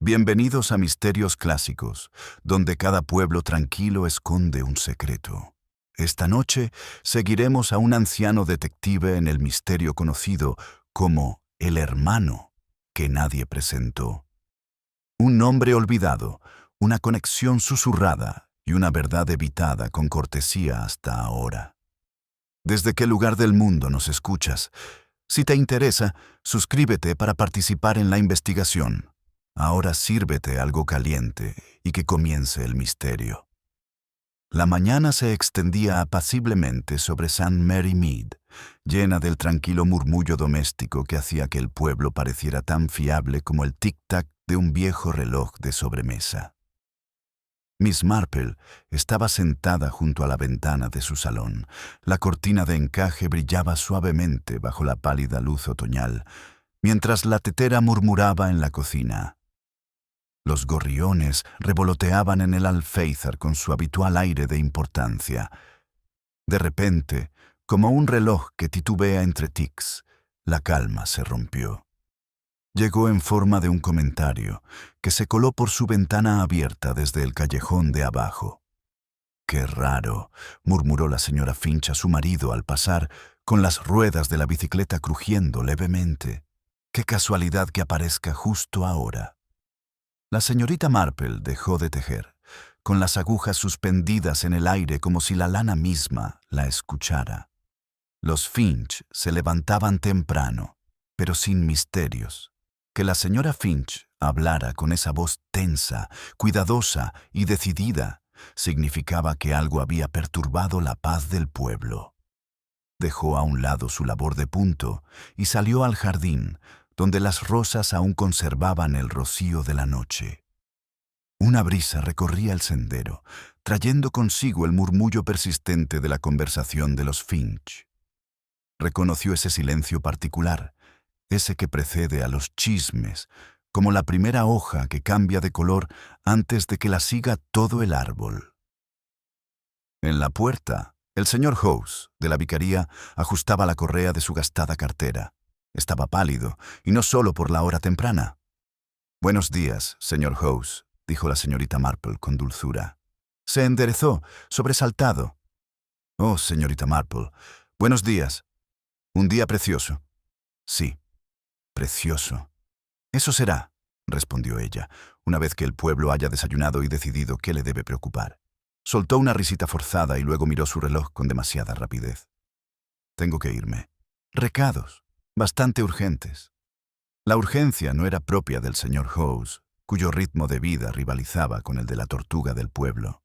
Bienvenidos a Misterios Clásicos, donde cada pueblo tranquilo esconde un secreto. Esta noche seguiremos a un anciano detective en el misterio conocido como el hermano que nadie presentó. Un nombre olvidado, una conexión susurrada y una verdad evitada con cortesía hasta ahora. ¿Desde qué lugar del mundo nos escuchas? Si te interesa, suscríbete para participar en la investigación. Ahora sírvete algo caliente y que comience el misterio. La mañana se extendía apaciblemente sobre St. Mary Mead, llena del tranquilo murmullo doméstico que hacía que el pueblo pareciera tan fiable como el tic-tac de un viejo reloj de sobremesa. Miss Marple estaba sentada junto a la ventana de su salón. La cortina de encaje brillaba suavemente bajo la pálida luz otoñal, mientras la tetera murmuraba en la cocina. Los gorriones revoloteaban en el alféizar con su habitual aire de importancia. De repente, como un reloj que titubea entre tics, la calma se rompió. Llegó en forma de un comentario que se coló por su ventana abierta desde el callejón de abajo. «Qué raro», murmuró la señora Finch a su marido al pasar, con las ruedas de la bicicleta crujiendo levemente. «Qué casualidad que aparezca justo ahora». La señorita Marple dejó de tejer, con las agujas suspendidas en el aire como si la lana misma la escuchara. Los Finch se levantaban temprano, pero sin misterios. Que la señora Finch hablara con esa voz tensa, cuidadosa y decidida significaba que algo había perturbado la paz del pueblo. Dejó a un lado su labor de punto y salió al jardín, donde las rosas aún conservaban el rocío de la noche. Una brisa recorría el sendero, trayendo consigo el murmullo persistente de la conversación de los Finch. Reconoció ese silencio particular, ese que precede a los chismes, como la primera hoja que cambia de color antes de que la siga todo el árbol. En la puerta, el señor House, de la vicaría, ajustaba la correa de su gastada cartera. Estaba pálido, y no solo por la hora temprana. «Buenos días, señor House», dijo la señorita Marple con dulzura. Se enderezó, sobresaltado. «Oh, señorita Marple, buenos días. Un día precioso». «Sí, precioso». «Eso será», respondió ella, una vez que el pueblo haya desayunado y decidido qué le debe preocupar. Soltó una risita forzada y luego miró su reloj con demasiada rapidez. «Tengo que irme. Recados. Bastante urgentes». La urgencia no era propia del señor House, cuyo ritmo de vida rivalizaba con el de la tortuga del pueblo.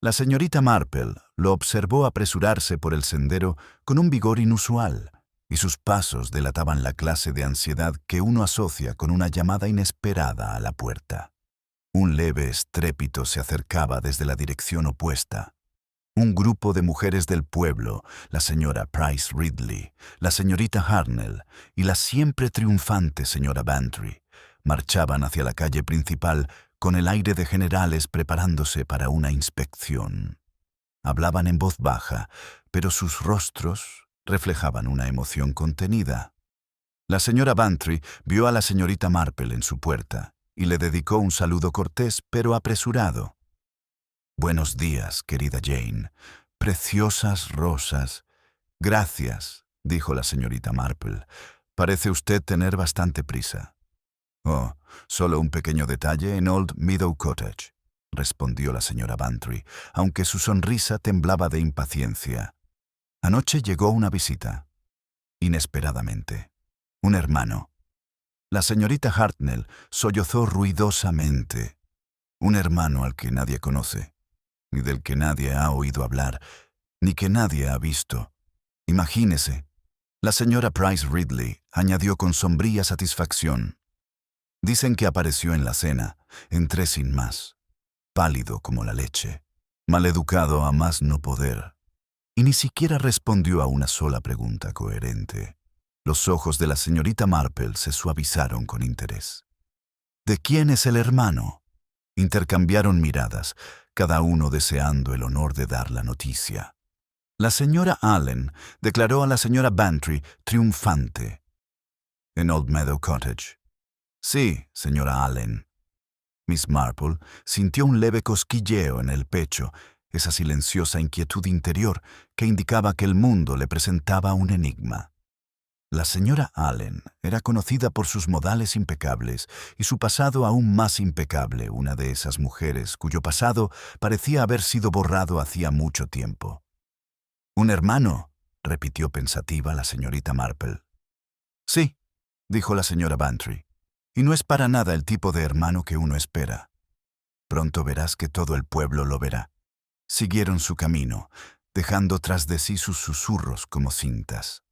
La señorita Marple lo observó apresurarse por el sendero con un vigor inusual, y sus pasos delataban la clase de ansiedad que uno asocia con una llamada inesperada a la puerta. Un leve estrépito se acercaba desde la dirección opuesta. Un grupo de mujeres del pueblo, la señora Price Ridley, la señorita Harnell y la siempre triunfante señora Bantry, marchaban hacia la calle principal con el aire de generales preparándose para una inspección. Hablaban en voz baja, pero sus rostros reflejaban una emoción contenida. La señora Bantry vio a la señorita Marple en su puerta y le dedicó un saludo cortés pero apresurado. «Buenos días, querida Jane. Preciosas rosas». «Gracias», dijo la señorita Marple. «Parece usted tener bastante prisa». «Oh, solo un pequeño detalle en Old Meadow Cottage», respondió la señora Bantry, aunque su sonrisa temblaba de impaciencia. «Anoche llegó una visita. Inesperadamente. Un hermano». La señorita Hartnell sollozó ruidosamente. «Un hermano al que nadie conoce, ni del que nadie ha oído hablar, ni que nadie ha visto. Imagínese». La señora Price Ridley añadió con sombría satisfacción. «Dicen que apareció en la cena. Entré sin más. Pálido como la leche. Maleducado a más no poder». Y ni siquiera respondió a una sola pregunta coherente. Los ojos de la señorita Marple se suavizaron con interés. «¿De quién es el hermano?». Intercambiaron miradas, cada uno deseando el honor de dar la noticia. La señora Allen declaró a la señora Bantry triunfante. «En Old Meadow Cottage». «Sí, señora Allen». Miss Marple sintió un leve cosquilleo en el pecho, esa silenciosa inquietud interior que indicaba que el mundo le presentaba un enigma. La señora Allen era conocida por sus modales impecables y su pasado aún más impecable, una de esas mujeres cuyo pasado parecía haber sido borrado hacía mucho tiempo. «¿Un hermano?», repitió pensativa la señorita Marple. «Sí», dijo la señora Bantry, «y no es para nada el tipo de hermano que uno espera. Pronto verás que todo el pueblo lo verá». Siguieron su camino, dejando tras de sí sus susurros como cintas.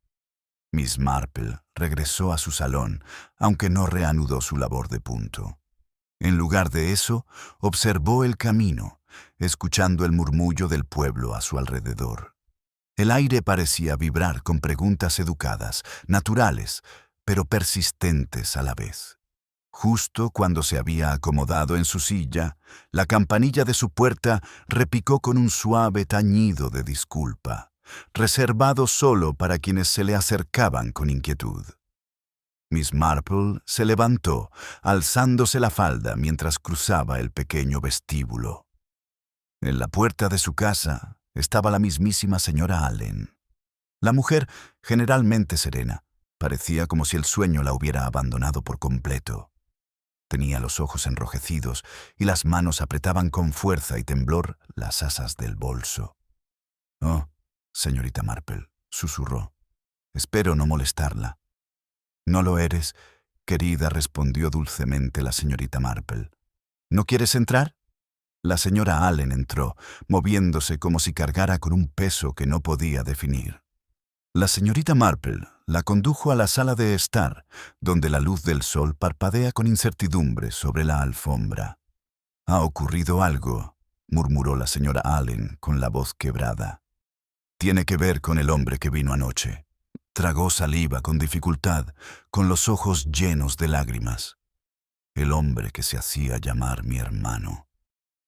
Miss Marple regresó a su salón, aunque no reanudó su labor de punto. En lugar de eso, observó el camino, escuchando el murmullo del pueblo a su alrededor. El aire parecía vibrar con preguntas educadas, naturales, pero persistentes a la vez. Justo cuando se había acomodado en su silla, la campanilla de su puerta repicó con un suave tañido de disculpa, reservado solo para quienes se le acercaban con inquietud. Miss Marple se levantó, alzándose la falda mientras cruzaba el pequeño vestíbulo. En la puerta de su casa estaba la mismísima señora Allen. La mujer, generalmente serena, parecía como si el sueño la hubiera abandonado por completo. Tenía los ojos enrojecidos y las manos apretaban con fuerza y temblor las asas del bolso. «Oh, señorita Marple», susurró, «espero no molestarla». «No lo eres», querida, respondió dulcemente la señorita Marple. «¿No quieres entrar?». La señora Allen entró, moviéndose como si cargara con un peso que no podía definir. La señorita Marple la condujo a la sala de estar, donde la luz del sol parpadea con incertidumbre sobre la alfombra. «Ha ocurrido algo», murmuró la señora Allen con la voz quebrada. «Tiene que ver con el hombre que vino anoche». Tragó saliva con dificultad, con los ojos llenos de lágrimas. El hombre que se hacía llamar mi hermano.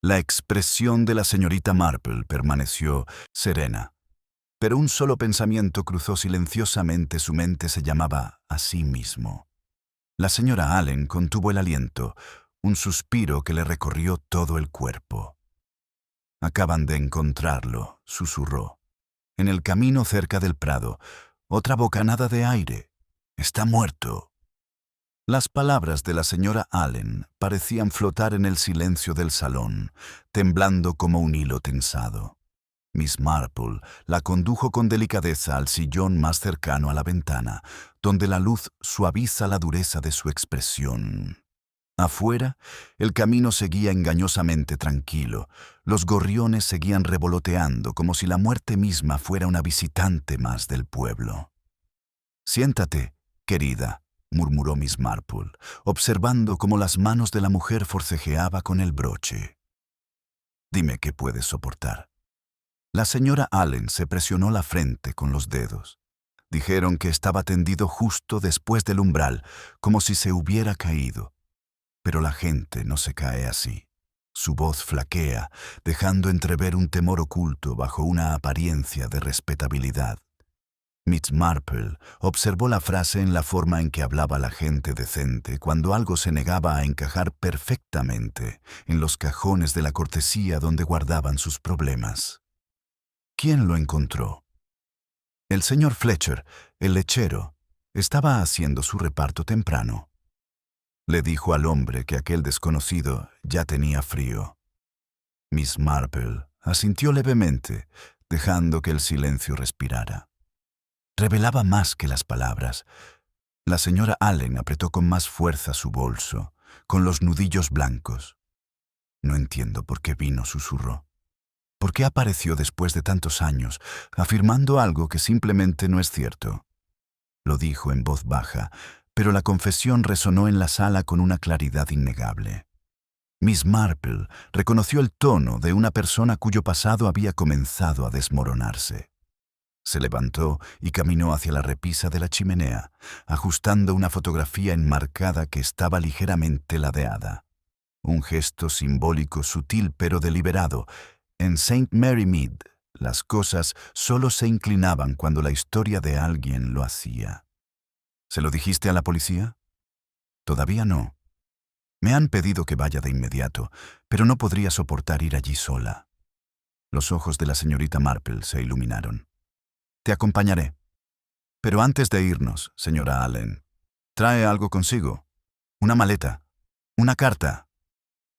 La expresión de la señorita Marple permaneció serena, pero un solo pensamiento cruzó silenciosamente su mente: se llamaba a sí mismo. La señora Allen contuvo el aliento, un suspiro que le recorrió todo el cuerpo. «Acaban de encontrarlo», susurró. «En el camino cerca del prado. Otra bocanada de aire. Está muerto». Las palabras de la señora Allen parecían flotar en el silencio del salón, temblando como un hilo tensado. Miss Marple la condujo con delicadeza al sillón más cercano a la ventana, donde la luz suaviza la dureza de su expresión. Afuera, el camino seguía engañosamente tranquilo. Los gorriones seguían revoloteando como si la muerte misma fuera una visitante más del pueblo. «Siéntate, querida», murmuró Miss Marple, observando cómo las manos de la mujer forcejeaba con el broche. «Dime qué puedes soportar». La señora Allen se presionó la frente con los dedos. Dijeron que estaba tendido justo después del umbral, como si se hubiera caído. Pero la gente no se cae así. Su voz flaquea, dejando entrever un temor oculto bajo una apariencia de respetabilidad. Miss Marple observó la frase en la forma en que hablaba la gente decente cuando algo se negaba a encajar perfectamente en los cajones de la cortesía donde guardaban sus problemas. ¿Quién lo encontró? El señor Fletcher, el lechero, estaba haciendo su reparto temprano. Le dijo al hombre que aquel desconocido ya tenía frío. Miss Marple asintió levemente, dejando que el silencio respirara. Revelaba más que las palabras. La señora Allen apretó con más fuerza su bolso, con los nudillos blancos. «No entiendo por qué vino», susurró. «¿Por qué apareció después de tantos años, afirmando algo que simplemente no es cierto?» Lo dijo en voz baja, pero la confesión resonó en la sala con una claridad innegable. Miss Marple reconoció el tono de una persona cuyo pasado había comenzado a desmoronarse. Se levantó y caminó hacia la repisa de la chimenea, ajustando una fotografía enmarcada que estaba ligeramente ladeada. Un gesto simbólico sutil pero deliberado. En St. Mary Mead, las cosas solo se inclinaban cuando la historia de alguien lo hacía. «¿Se lo dijiste a la policía?» «Todavía no». Me han pedido que vaya de inmediato, pero no podría soportar ir allí sola. Los ojos de la señorita Marple se iluminaron. Te acompañaré. Pero antes de irnos, señora Allen, ¿trae algo consigo? Una maleta. Una carta.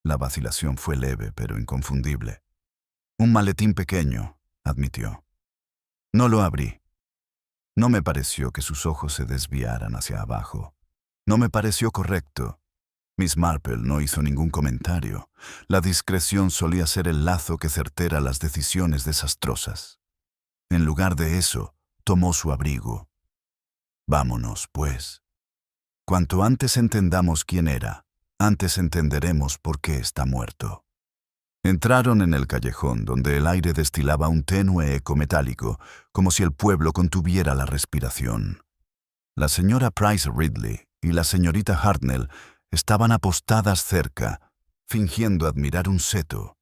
La vacilación fue leve, pero inconfundible. Un maletín pequeño, admitió. No lo abrí. No me pareció que sus ojos se desviaran hacia abajo. No me pareció correcto. Miss Marple no hizo ningún comentario. La discreción solía ser el lazo que certera las decisiones desastrosas. En lugar de eso, tomó su abrigo. Vámonos, pues. Cuanto antes entendamos quién era, antes entenderemos por qué está muerto. Entraron en el callejón donde el aire destilaba un tenue eco metálico, como si el pueblo contuviera la respiración. La señora Price Ridley y la señorita Hartnell estaban apostadas cerca, fingiendo admirar un seto.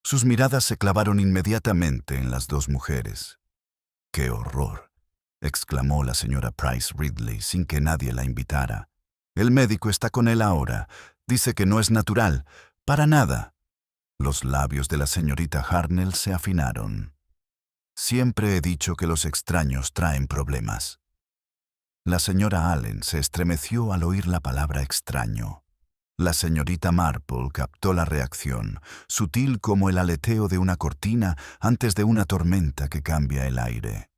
Sus miradas se clavaron inmediatamente en las dos mujeres. ¡Qué horror!, exclamó la señora Price Ridley sin que nadie la invitara. El médico está con él ahora. Dice que no es natural. Para nada. Los labios de la señorita Hartnell se afinaron. Siempre he dicho que los extraños traen problemas. La señora Allen se estremeció al oír la palabra extraño. La señorita Marple captó la reacción, sutil como el aleteo de una cortina antes de una tormenta que cambia el aire.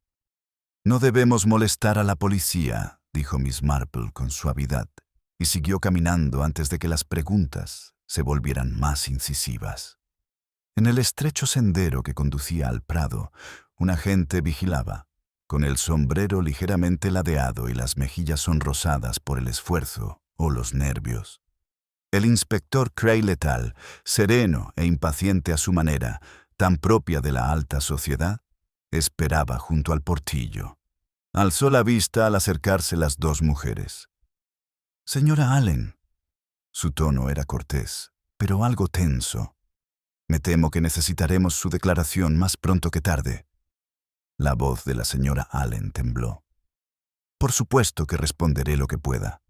No debemos molestar a la policía, dijo Miss Marple con suavidad, y siguió caminando antes de que las preguntas se volvieran más incisivas. En el estrecho sendero que conducía al prado, un agente vigilaba, con el sombrero ligeramente ladeado y las mejillas sonrosadas por el esfuerzo o los nervios. El inspector Cray Letal, sereno e impaciente a su manera, tan propia de la alta sociedad, esperaba junto al portillo. Alzó la vista al acercarse las dos mujeres. «Señora Allen». Su tono era cortés, pero algo tenso. «Me temo que necesitaremos su declaración más pronto que tarde». La voz de la señora Allen tembló. «Por supuesto que responderé lo que pueda».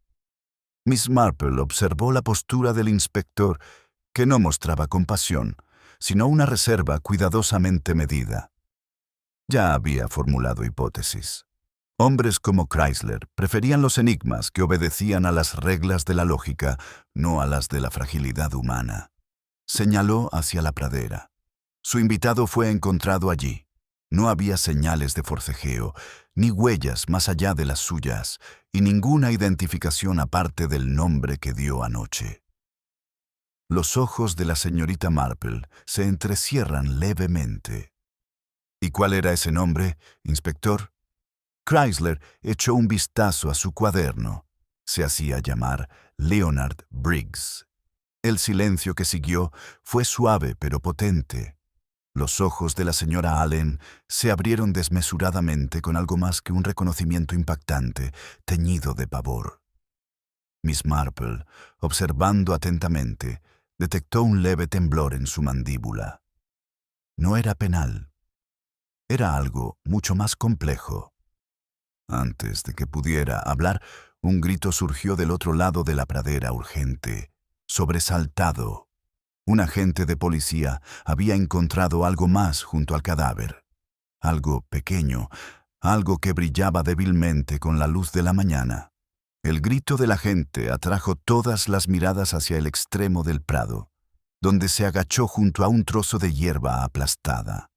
Miss Marple observó la postura del inspector, que no mostraba compasión, sino una reserva cuidadosamente medida. Ya había formulado hipótesis. Hombres como Chrysler preferían los enigmas que obedecían a las reglas de la lógica, no a las de la fragilidad humana. Señaló hacia la pradera. Su invitado fue encontrado allí. No había señales de forcejeo, ni huellas más allá de las suyas, y ninguna identificación aparte del nombre que dio anoche. Los ojos de la señorita Marple se entrecierran levemente. ¿Y cuál era ese nombre, inspector? Chrysler echó un vistazo a su cuaderno. Se hacía llamar Leonard Briggs. El silencio que siguió fue suave pero potente. Los ojos de la señora Allen se abrieron desmesuradamente con algo más que un reconocimiento impactante, teñido de pavor. Miss Marple, observando atentamente, detectó un leve temblor en su mandíbula. No era penal. Era algo mucho más complejo. Antes de que pudiera hablar, un grito surgió del otro lado de la pradera urgente, sobresaltado. Un agente de policía había encontrado algo más junto al cadáver. Algo pequeño, algo que brillaba débilmente con la luz de la mañana. El grito del agente atrajo todas las miradas hacia el extremo del prado, donde se agachó junto a un trozo de hierba aplastada.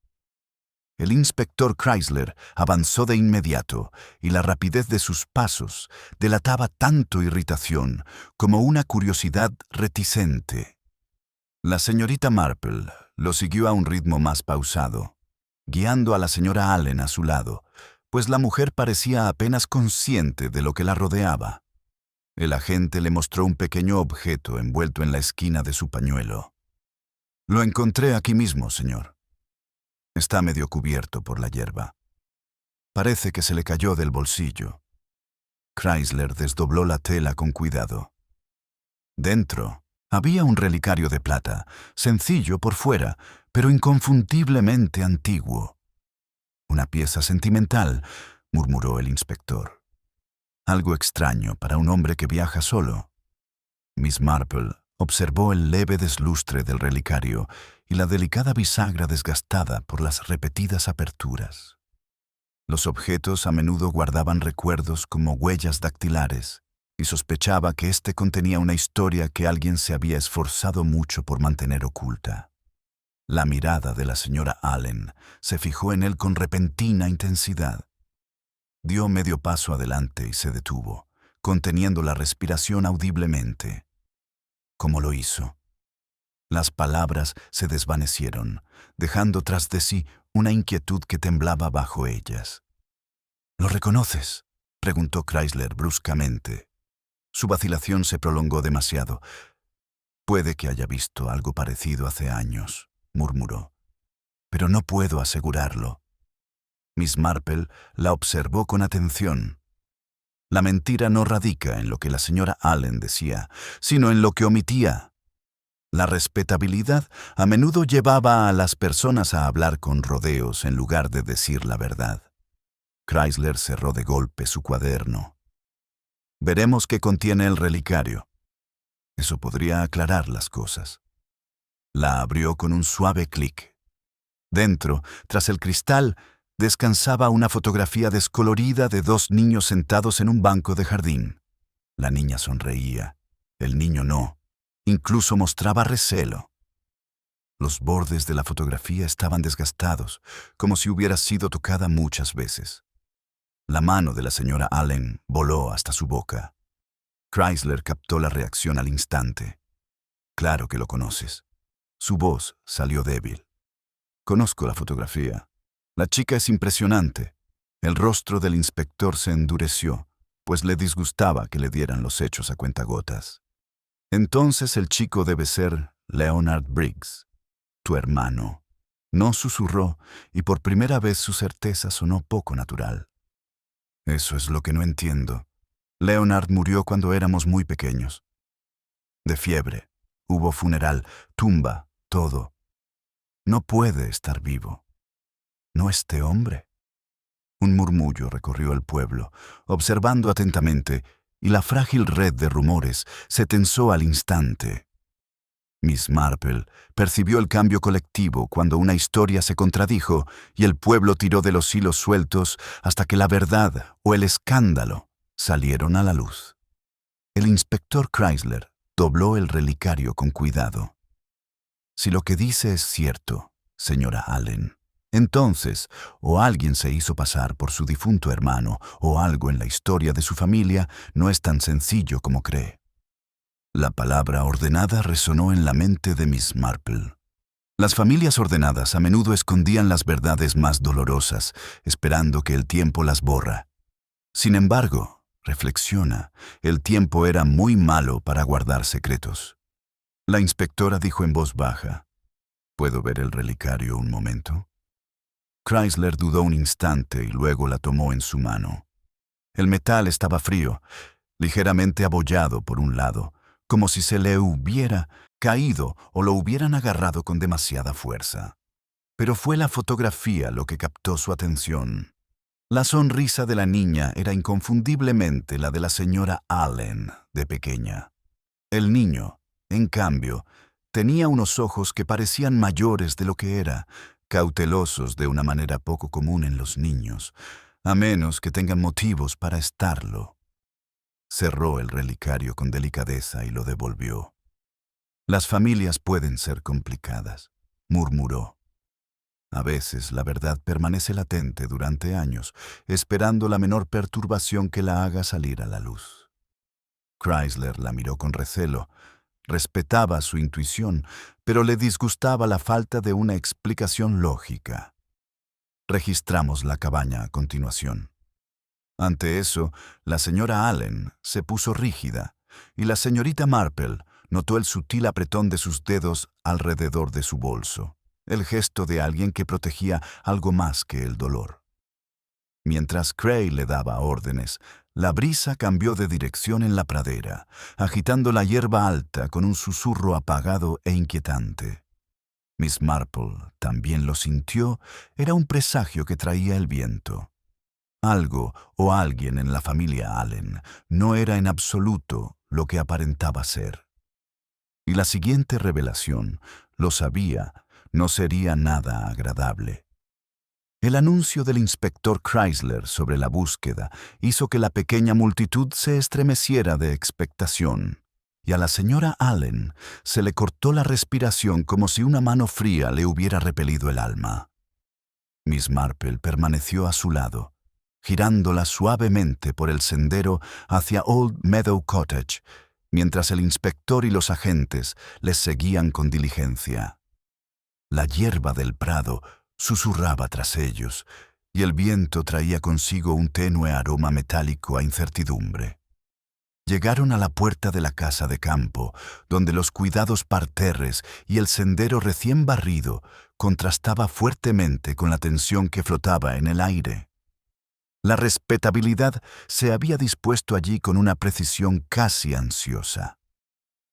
El inspector Chrysler avanzó de inmediato, y la rapidez de sus pasos delataba tanto irritación como una curiosidad reticente. La señorita Marple lo siguió a un ritmo más pausado, guiando a la señora Allen a su lado, pues la mujer parecía apenas consciente de lo que la rodeaba. El agente le mostró un pequeño objeto envuelto en la esquina de su pañuelo. «Lo encontré aquí mismo, señor. Está medio cubierto por la hierba. Parece que se le cayó del bolsillo». Chrysler desdobló la tela con cuidado. Dentro había un relicario de plata, sencillo por fuera, pero inconfundiblemente antiguo. «Una pieza sentimental», murmuró el inspector. «Algo extraño para un hombre que viaja solo». Miss Marple Observó el leve deslustre del relicario y la delicada bisagra desgastada por las repetidas aperturas. Los objetos a menudo guardaban recuerdos como huellas dactilares, y sospechaba que éste contenía una historia que alguien se había esforzado mucho por mantener oculta. La mirada de la señora Allen se fijó en él con repentina intensidad. Dio medio paso adelante y se detuvo, conteniendo la respiración audiblemente. ¿Cómo lo hizo? Las palabras se desvanecieron, dejando tras de sí una inquietud que temblaba bajo ellas. ¿Lo reconoces?, preguntó Chrysler bruscamente. Su vacilación se prolongó demasiado. Puede que haya visto algo parecido hace años, murmuró, pero no puedo asegurarlo. Miss Marple la observó con atención. La mentira no radica en lo que la señora Allen decía, sino en lo que omitía. La respetabilidad a menudo llevaba a las personas a hablar con rodeos en lugar de decir la verdad. Chrysler cerró de golpe su cuaderno. Veremos qué contiene el relicario. Eso podría aclarar las cosas. La abrió con un suave clic. Dentro, tras el cristal, descansaba una fotografía descolorida de dos niños sentados en un banco de jardín. La niña sonreía, el niño no. Incluso mostraba recelo. Los bordes de la fotografía estaban desgastados, como si hubiera sido tocada muchas veces. La mano de la señora Allen voló hasta su boca. Chrysler captó la reacción al instante. Claro que lo conoces. Su voz salió débil. Conozco la fotografía. La chica es impresionante. El rostro del inspector se endureció, pues le disgustaba que le dieran los hechos a cuentagotas. Entonces el chico debe ser Leonard Briggs, tu hermano. No susurró, y por primera vez su certeza sonó poco natural. Eso es lo que no entiendo. Leonard murió cuando éramos muy pequeños. De fiebre, hubo funeral, tumba, todo. No puede estar vivo. ¿No este hombre? Un murmullo recorrió el pueblo, observando atentamente, y la frágil red de rumores se tensó al instante. Miss Marple percibió el cambio colectivo cuando una historia se contradijo y el pueblo tiró de los hilos sueltos hasta que la verdad o el escándalo salieron a la luz. El inspector Chrysler dobló el relicario con cuidado. Si lo que dice es cierto, señora Allen, entonces o alguien se hizo pasar por su difunto hermano o algo en la historia de su familia no es tan sencillo como cree. La palabra ordenada resonó en la mente de Miss Marple. Las familias ordenadas a menudo escondían las verdades más dolorosas, esperando que el tiempo las borra. Sin embargo, reflexiona, el tiempo era muy malo para guardar secretos. La inspectora dijo en voz baja, ¿puedo ver el relicario un momento? Chrysler dudó un instante y luego la tomó en su mano. El metal estaba frío, ligeramente abollado por un lado, como si se le hubiera caído o lo hubieran agarrado con demasiada fuerza. Pero fue la fotografía lo que captó su atención. La sonrisa de la niña era inconfundiblemente la de la señora Allen, de pequeña. El niño, en cambio, tenía unos ojos que parecían mayores de lo que era, cautelosos de una manera poco común en los niños, a menos que tengan motivos para estarlo. Cerró el relicario con delicadeza y lo devolvió. Las familias pueden ser complicadas, murmuró. A veces la verdad permanece latente durante años, esperando la menor perturbación que la haga salir a la luz. Chrysler la miró con recelo. Respetaba su intuición, pero le disgustaba la falta de una explicación lógica. Registramos la cabaña a continuación. Ante eso, la señora Allen se puso rígida, y la señorita Marple notó el sutil apretón de sus dedos alrededor de su bolso, el gesto de alguien que protegía algo más que el dolor. Mientras Cray le daba órdenes, la brisa cambió de dirección en la pradera, agitando la hierba alta con un susurro apagado e inquietante. Miss Marple también lo sintió, era un presagio que traía el viento. Algo o alguien en la familia Allen no era en absoluto lo que aparentaba ser. Y la siguiente revelación, lo sabía, no sería nada agradable. El anuncio del inspector Chrysler sobre la búsqueda hizo que la pequeña multitud se estremeciera de expectación, y a la señora Allen se le cortó la respiración como si una mano fría le hubiera repelido el alma. Miss Marple permaneció a su lado, girándola suavemente por el sendero hacia Old Meadow Cottage, mientras el inspector y los agentes les seguían con diligencia. La hierba del prado susurraba tras ellos, y el viento traía consigo un tenue aroma metálico a incertidumbre. Llegaron a la puerta de la casa de campo, donde los cuidados parterres y el sendero recién barrido contrastaba fuertemente con la tensión que flotaba en el aire. La respetabilidad se había dispuesto allí con una precisión casi ansiosa.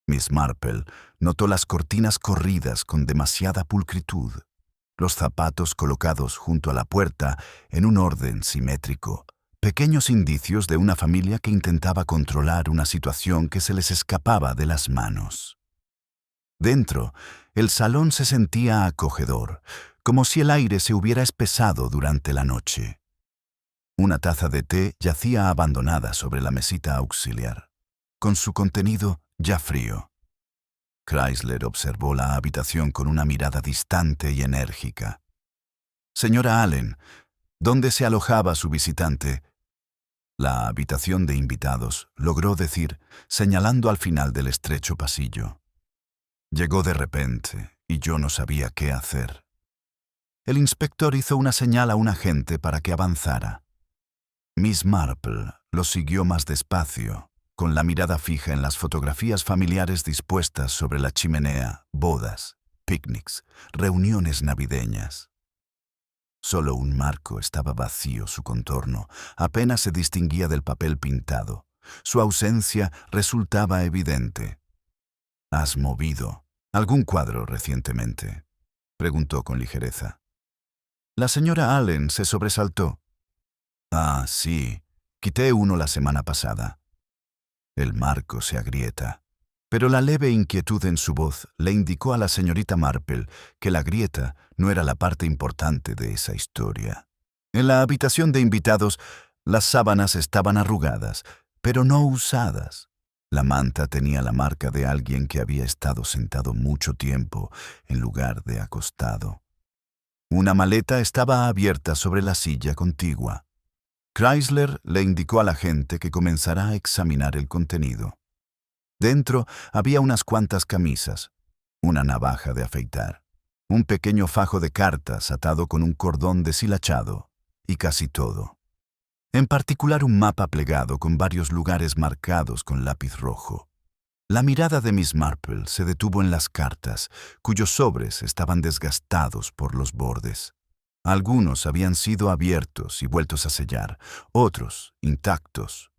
Miss Marple notó las cortinas corridas con demasiada pulcritud, los zapatos colocados junto a la puerta en un orden simétrico, pequeños indicios de una familia que intentaba controlar una situación que se les escapaba de las manos. Dentro, el salón se sentía acogedor, como si el aire se hubiera espesado durante la noche. Una taza de té yacía abandonada sobre la mesita auxiliar, con su contenido ya frío. Chrysler observó la habitación con una mirada distante y enérgica. «Señora Allen, ¿dónde se alojaba su visitante?» «La habitación de invitados», logró decir, señalando al final del estrecho pasillo. «Llegó de repente, y yo no sabía qué hacer». El inspector hizo una señal a un agente para que avanzara. Miss Marple lo siguió más despacio, con la mirada fija en las fotografías familiares dispuestas sobre la chimenea, bodas, picnics, reuniones navideñas. Solo un marco estaba vacío, su contorno apenas se distinguía del papel pintado. Su ausencia resultaba evidente. «¿Has movido algún cuadro recientemente?», preguntó con ligereza. La señora Allen se sobresaltó. «Ah, sí, quité uno la semana pasada». El marco se agrieta, pero la leve inquietud en su voz le indicó a la señorita Marple que la grieta no era la parte importante de esa historia. En la habitación de invitados, las sábanas estaban arrugadas, pero no usadas. La manta tenía la marca de alguien que había estado sentado mucho tiempo en lugar de acostado. Una maleta estaba abierta sobre la silla contigua. Chrysler le indicó a la gente que comenzara a examinar el contenido. Dentro había unas cuantas camisas, una navaja de afeitar, un pequeño fajo de cartas atado con un cordón deshilachado, y casi todo. En particular un mapa plegado con varios lugares marcados con lápiz rojo. La mirada de Miss Marple se detuvo en las cartas, cuyos sobres estaban desgastados por los bordes. Algunos habían sido abiertos y vueltos a sellar, otros intactos.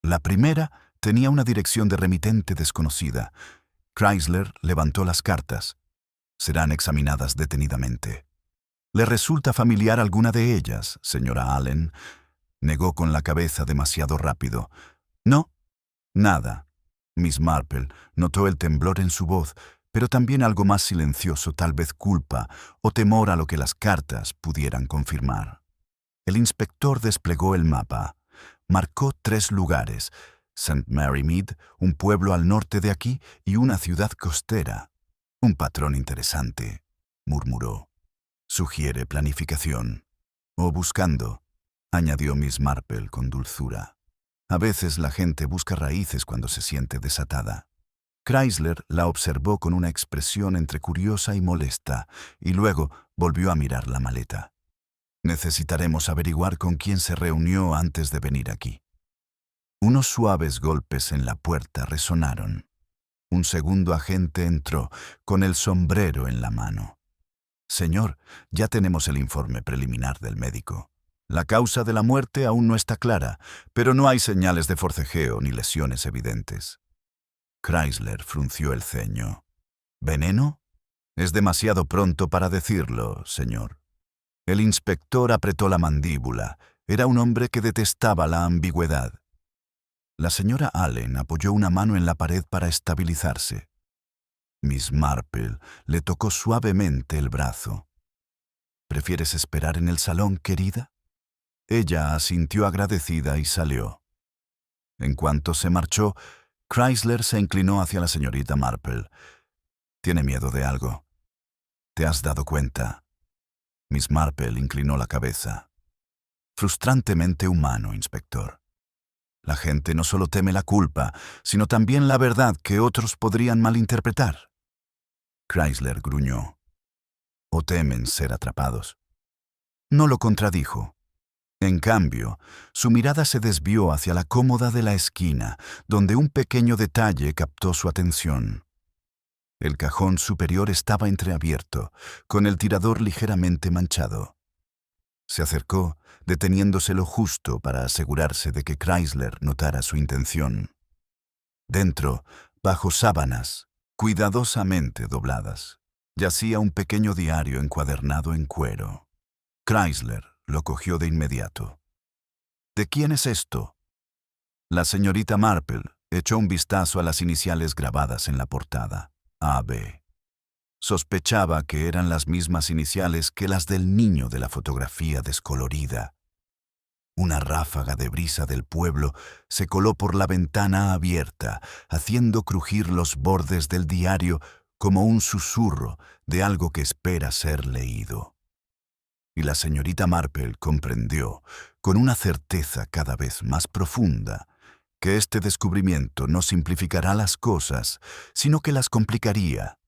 La primera tenía una dirección de remitente desconocida. Chrysler levantó las cartas. «Serán examinadas detenidamente». «¿Le resulta familiar alguna de ellas, señora Allen?», negó con la cabeza demasiado rápido. «No, nada». Miss Marple notó el temblor en su voz, pero también algo más silencioso, tal vez culpa o temor a lo que las cartas pudieran confirmar. El inspector desplegó el mapa. Marcó 3 lugares: St. Mary Mead, un pueblo al norte de aquí, y una ciudad costera. «Un patrón interesante», murmuró. «Sugiere planificación». «O buscando», añadió Miss Marple con dulzura. «A veces la gente busca raíces cuando se siente desatada». Chrysler la observó con una expresión entre curiosa y molesta, y luego volvió a mirar la maleta. «Necesitaremos averiguar con quién se reunió antes de venir aquí». Unos suaves golpes en la puerta resonaron. Un segundo agente entró, con el sombrero en la mano. «Señor, ya tenemos el informe preliminar del médico. La causa de la muerte aún no está clara, pero no hay señales de forcejeo ni lesiones evidentes». Chrysler frunció el ceño. «¿Veneno? Es demasiado pronto para decirlo, señor». El inspector apretó la mandíbula. Era un hombre que detestaba la ambigüedad. La señora Allen apoyó una mano en la pared para estabilizarse. Miss Marple le tocó suavemente el brazo. ¿Prefieres esperar en el salón, querida? Ella asintió agradecida y salió. En cuanto se marchó, Chrysler se inclinó hacia la señorita Marple. «¿Tiene miedo de algo? ¿Te has dado cuenta?» Miss Marple inclinó la cabeza. «Frustrantemente humano, inspector. La gente no solo teme la culpa, sino también la verdad que otros podrían malinterpretar». Chrysler gruñó. «¿O temen ser atrapados?» No lo contradijo. En cambio, su mirada se desvió hacia la cómoda de la esquina, donde un pequeño detalle captó su atención. El cajón superior estaba entreabierto, con el tirador ligeramente manchado. Se acercó, deteniéndose lo justo para asegurarse de que Chrysler notara su intención. Dentro, bajo sábanas, cuidadosamente dobladas, yacía un pequeño diario encuadernado en cuero. Chrysler lo cogió de inmediato. «¿De quién es esto?» La señorita Marple echó un vistazo a las iniciales grabadas en la portada, AB. Sospechaba que eran las mismas iniciales que las del niño de la fotografía descolorida. Una ráfaga de brisa del pueblo se coló por la ventana abierta, haciendo crujir los bordes del diario como un susurro de algo que espera ser leído. Y la señorita Marple comprendió, con una certeza cada vez más profunda, que este descubrimiento no simplificará las cosas, sino que las complicaría.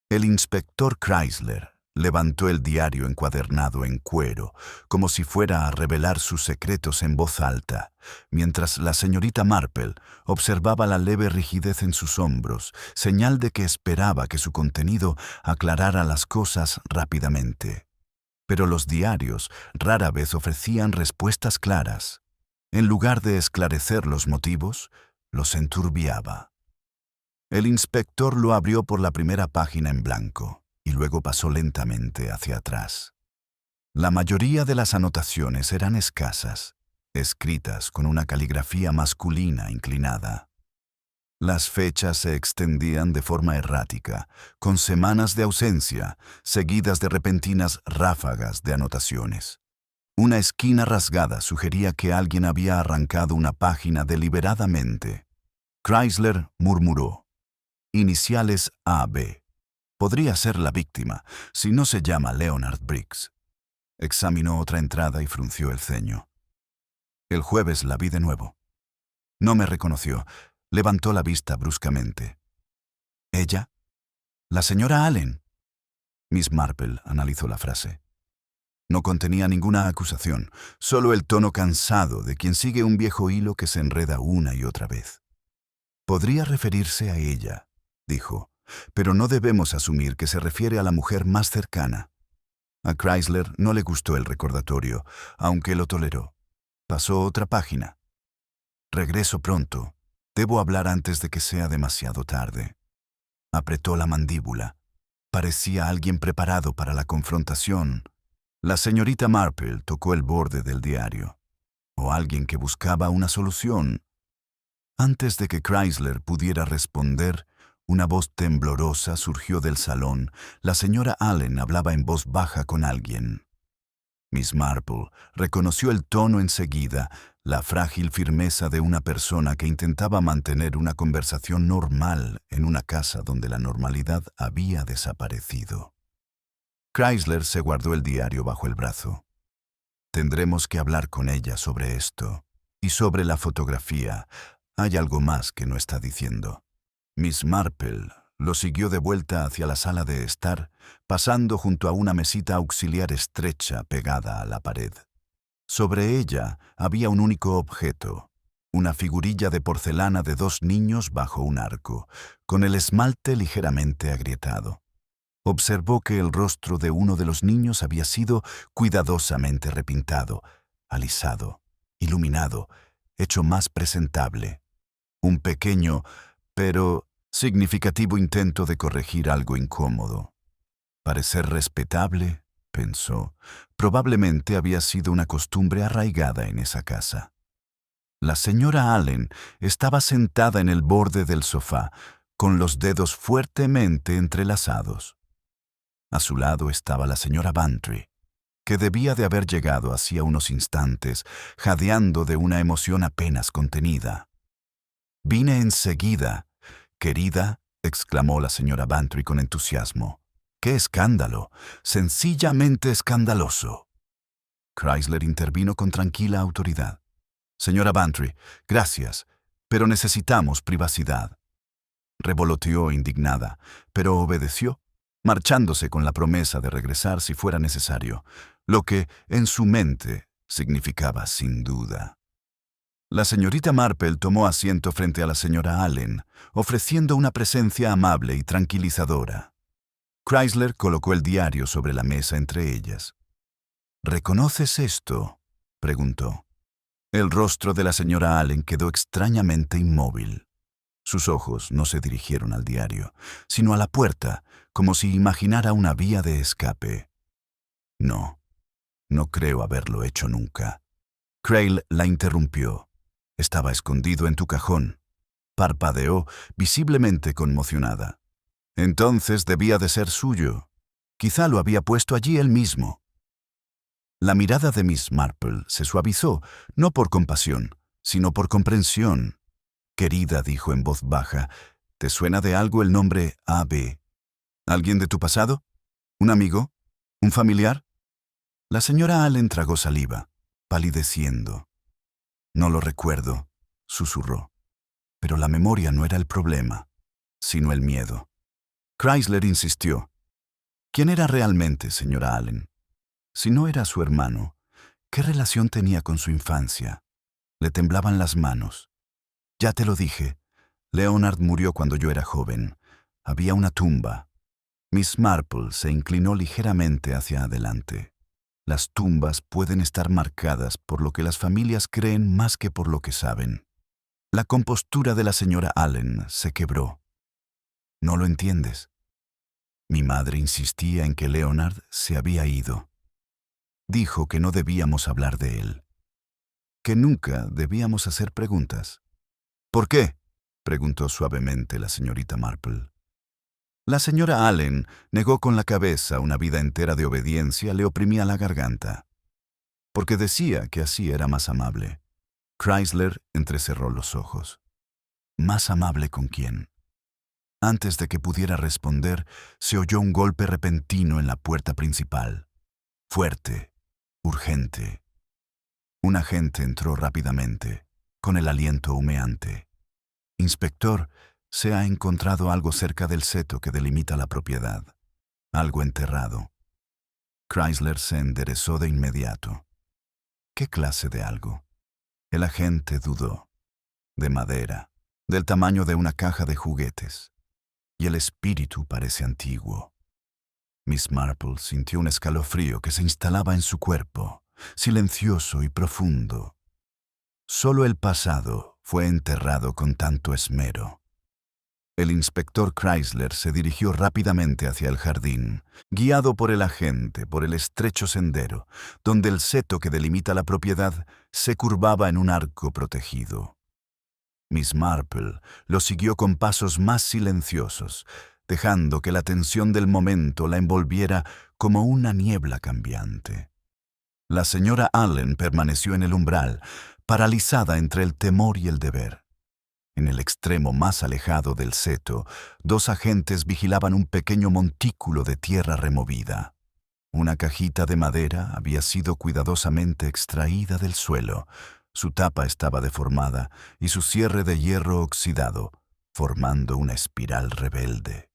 El inspector Chrysler levantó el diario encuadernado en cuero, como si fuera a revelar sus secretos en voz alta, mientras la señorita Marple observaba la leve rigidez en sus hombros, señal de que esperaba que su contenido aclarara las cosas rápidamente. Pero los diarios rara vez ofrecían respuestas claras. En lugar de esclarecer los motivos, los enturbiaba. El inspector lo abrió por la primera página en blanco y luego pasó lentamente hacia atrás. La mayoría de las anotaciones eran escasas, escritas con una caligrafía masculina inclinada. Las fechas se extendían de forma errática, con semanas de ausencia, seguidas de repentinas ráfagas de anotaciones. Una esquina rasgada sugería que alguien había arrancado una página deliberadamente. Chrysler murmuró: «Iniciales AB. Podría ser la víctima, si no se llama Leonard Briggs». Examinó otra entrada y frunció el ceño. «El jueves la vi de nuevo. No me reconoció». Levantó la vista bruscamente. «¿Ella? La señora Allen». Miss Marple analizó la frase. No contenía ninguna acusación, solo el tono cansado de quien sigue un viejo hilo que se enreda una y otra vez. «Podría referirse a ella», dijo, «pero no debemos asumir que se refiere a la mujer más cercana». A Chrysler no le gustó el recordatorio, aunque lo toleró. Pasó otra página. «Regreso pronto. Debo hablar antes de que sea demasiado tarde». Apretó la mandíbula. Parecía alguien preparado para la confrontación. La señorita Marple tocó el borde del diario. O alguien que buscaba una solución. Antes de que Chrysler pudiera responder, una voz temblorosa surgió del salón. La señora Allen hablaba en voz baja con alguien. Miss Marple reconoció el tono enseguida, la frágil firmeza de una persona que intentaba mantener una conversación normal en una casa donde la normalidad había desaparecido. Chrysler se guardó el diario bajo el brazo. «Tendremos que hablar con ella sobre esto. Y sobre la fotografía. Hay algo más que no está diciendo». Miss Marple lo siguió de vuelta hacia la sala de estar, pasando junto a una mesita auxiliar estrecha pegada a la pared. Sobre ella había un único objeto, una figurilla de porcelana de dos niños bajo un arco, con el esmalte ligeramente agrietado. Observó que el rostro de uno de los niños había sido cuidadosamente repintado, alisado, iluminado, hecho más presentable. Un pequeño, pero significativo intento de corregir algo incómodo. Parecer respetable, pensó, probablemente había sido una costumbre arraigada en esa casa. La señora Allen estaba sentada en el borde del sofá, con los dedos fuertemente entrelazados. A su lado estaba la señora Bantry, que debía de haber llegado hacía unos instantes, jadeando de una emoción apenas contenida. «Vine enseguida, querida», exclamó la señora Bantry con entusiasmo. «¡Qué escándalo! ¡Sencillamente escandaloso!». Chrysler intervino con tranquila autoridad. «Señora Bantry, gracias, pero necesitamos privacidad». Revoloteó indignada, pero obedeció, marchándose con la promesa de regresar si fuera necesario, lo que, en su mente, significaba sin duda. La señorita Marple tomó asiento frente a la señora Allen, ofreciendo una presencia amable y tranquilizadora. Chrysler colocó el diario sobre la mesa entre ellas. «¿Reconoces esto?», preguntó. El rostro de la señora Allen quedó extrañamente inmóvil. Sus ojos no se dirigieron al diario, sino a la puerta, como si imaginara una vía de escape. «No, no creo haberlo hecho nunca». Crail la interrumpió. «Estaba escondido en tu cajón». Parpadeó, visiblemente conmocionada. «Entonces debía de ser suyo. Quizá lo había puesto allí él mismo». La mirada de Miss Marple se suavizó, no por compasión, sino por comprensión. «Querida», dijo en voz baja, «¿te suena de algo el nombre A.B.? ¿Alguien de tu pasado? ¿Un amigo? ¿Un familiar?». La señora Allen tragó saliva, palideciendo. «No lo recuerdo», susurró. Pero la memoria no era el problema, sino el miedo. Chrysler insistió. «¿Quién era realmente, señora Allen? Si no era su hermano, ¿qué relación tenía con su infancia?». Le temblaban las manos. «Ya te lo dije. Leonard murió cuando yo era joven. Había una tumba». Miss Marple se inclinó ligeramente hacia adelante. Las tumbas pueden estar marcadas por lo que las familias creen más que por lo que saben. La compostura de la señora Allen se quebró. «¿No lo entiendes? Mi madre insistía en que Leonard se había ido. Dijo que no debíamos hablar de él, que nunca debíamos hacer preguntas». «¿Por qué?», preguntó suavemente la señorita Marple. La señora Allen negó con la cabeza. Una vida entera de obediencia le oprimía la garganta. «Porque decía que así era más amable». Chrysler entrecerró los ojos. «¿Más amable con quién?». Antes de que pudiera responder, se oyó un golpe repentino en la puerta principal. Fuerte, urgente. Un agente entró rápidamente, con el aliento humeante. «Inspector, se ha encontrado algo cerca del seto que delimita la propiedad. Algo enterrado». Chrysler se enderezó de inmediato. «¿Qué clase de algo?». El agente dudó. «De madera, del tamaño de una caja de juguetes. Y el espíritu parece antiguo». Miss Marple sintió un escalofrío que se instalaba en su cuerpo, silencioso y profundo. Solo el pasado fue enterrado con tanto esmero. El inspector Chrysler se dirigió rápidamente hacia el jardín, guiado por el agente por el estrecho sendero, donde el seto que delimita la propiedad se curvaba en un arco protegido. Miss Marple lo siguió con pasos más silenciosos, dejando que la tensión del momento la envolviera como una niebla cambiante. La señora Allen permaneció en el umbral, paralizada entre el temor y el deber. En el extremo más alejado del seto, dos agentes vigilaban un pequeño montículo de tierra removida. Una cajita de madera había sido cuidadosamente extraída del suelo. Su tapa estaba deformada y su cierre de hierro oxidado, formando una espiral rebelde.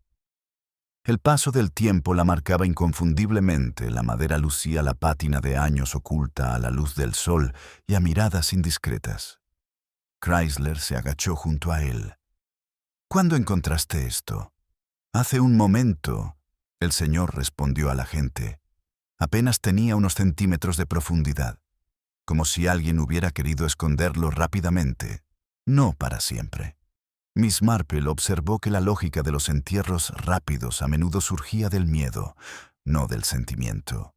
El paso del tiempo la marcaba inconfundiblemente. La madera lucía la pátina de años oculta a la luz del sol y a miradas indiscretas. Chrysler se agachó junto a él. «¿Cuándo encontraste esto?». «Hace un momento», el señor respondió al agente. «Apenas tenía unos centímetros de profundidad, como si alguien hubiera querido esconderlo rápidamente, no para siempre». Miss Marple observó que la lógica de los entierros rápidos a menudo surgía del miedo, no del sentimiento.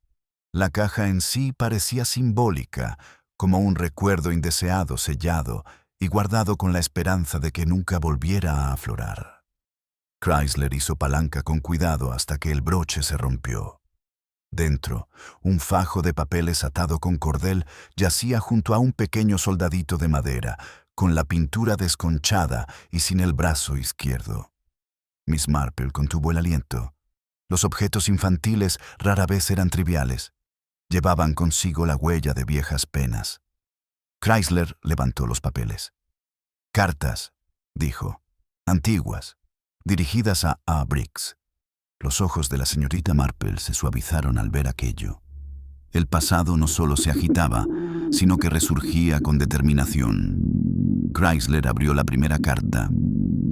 La caja en sí parecía simbólica, como un recuerdo indeseado sellado y guardado con la esperanza de que nunca volviera a aflorar. Chrysler hizo palanca con cuidado hasta que el broche se rompió. Dentro, un fajo de papeles atado con cordel yacía junto a un pequeño soldadito de madera, con la pintura desconchada y sin el brazo izquierdo. Miss Marple contuvo el aliento. Los objetos infantiles rara vez eran triviales. Llevaban consigo la huella de viejas penas. Chrysler levantó los papeles. Cartas, dijo, antiguas, dirigidas a A. Briggs. Los ojos de la señorita Marple se suavizaron al ver aquello. El pasado no solo se agitaba, sino que resurgía con determinación. Chrysler abrió la primera carta.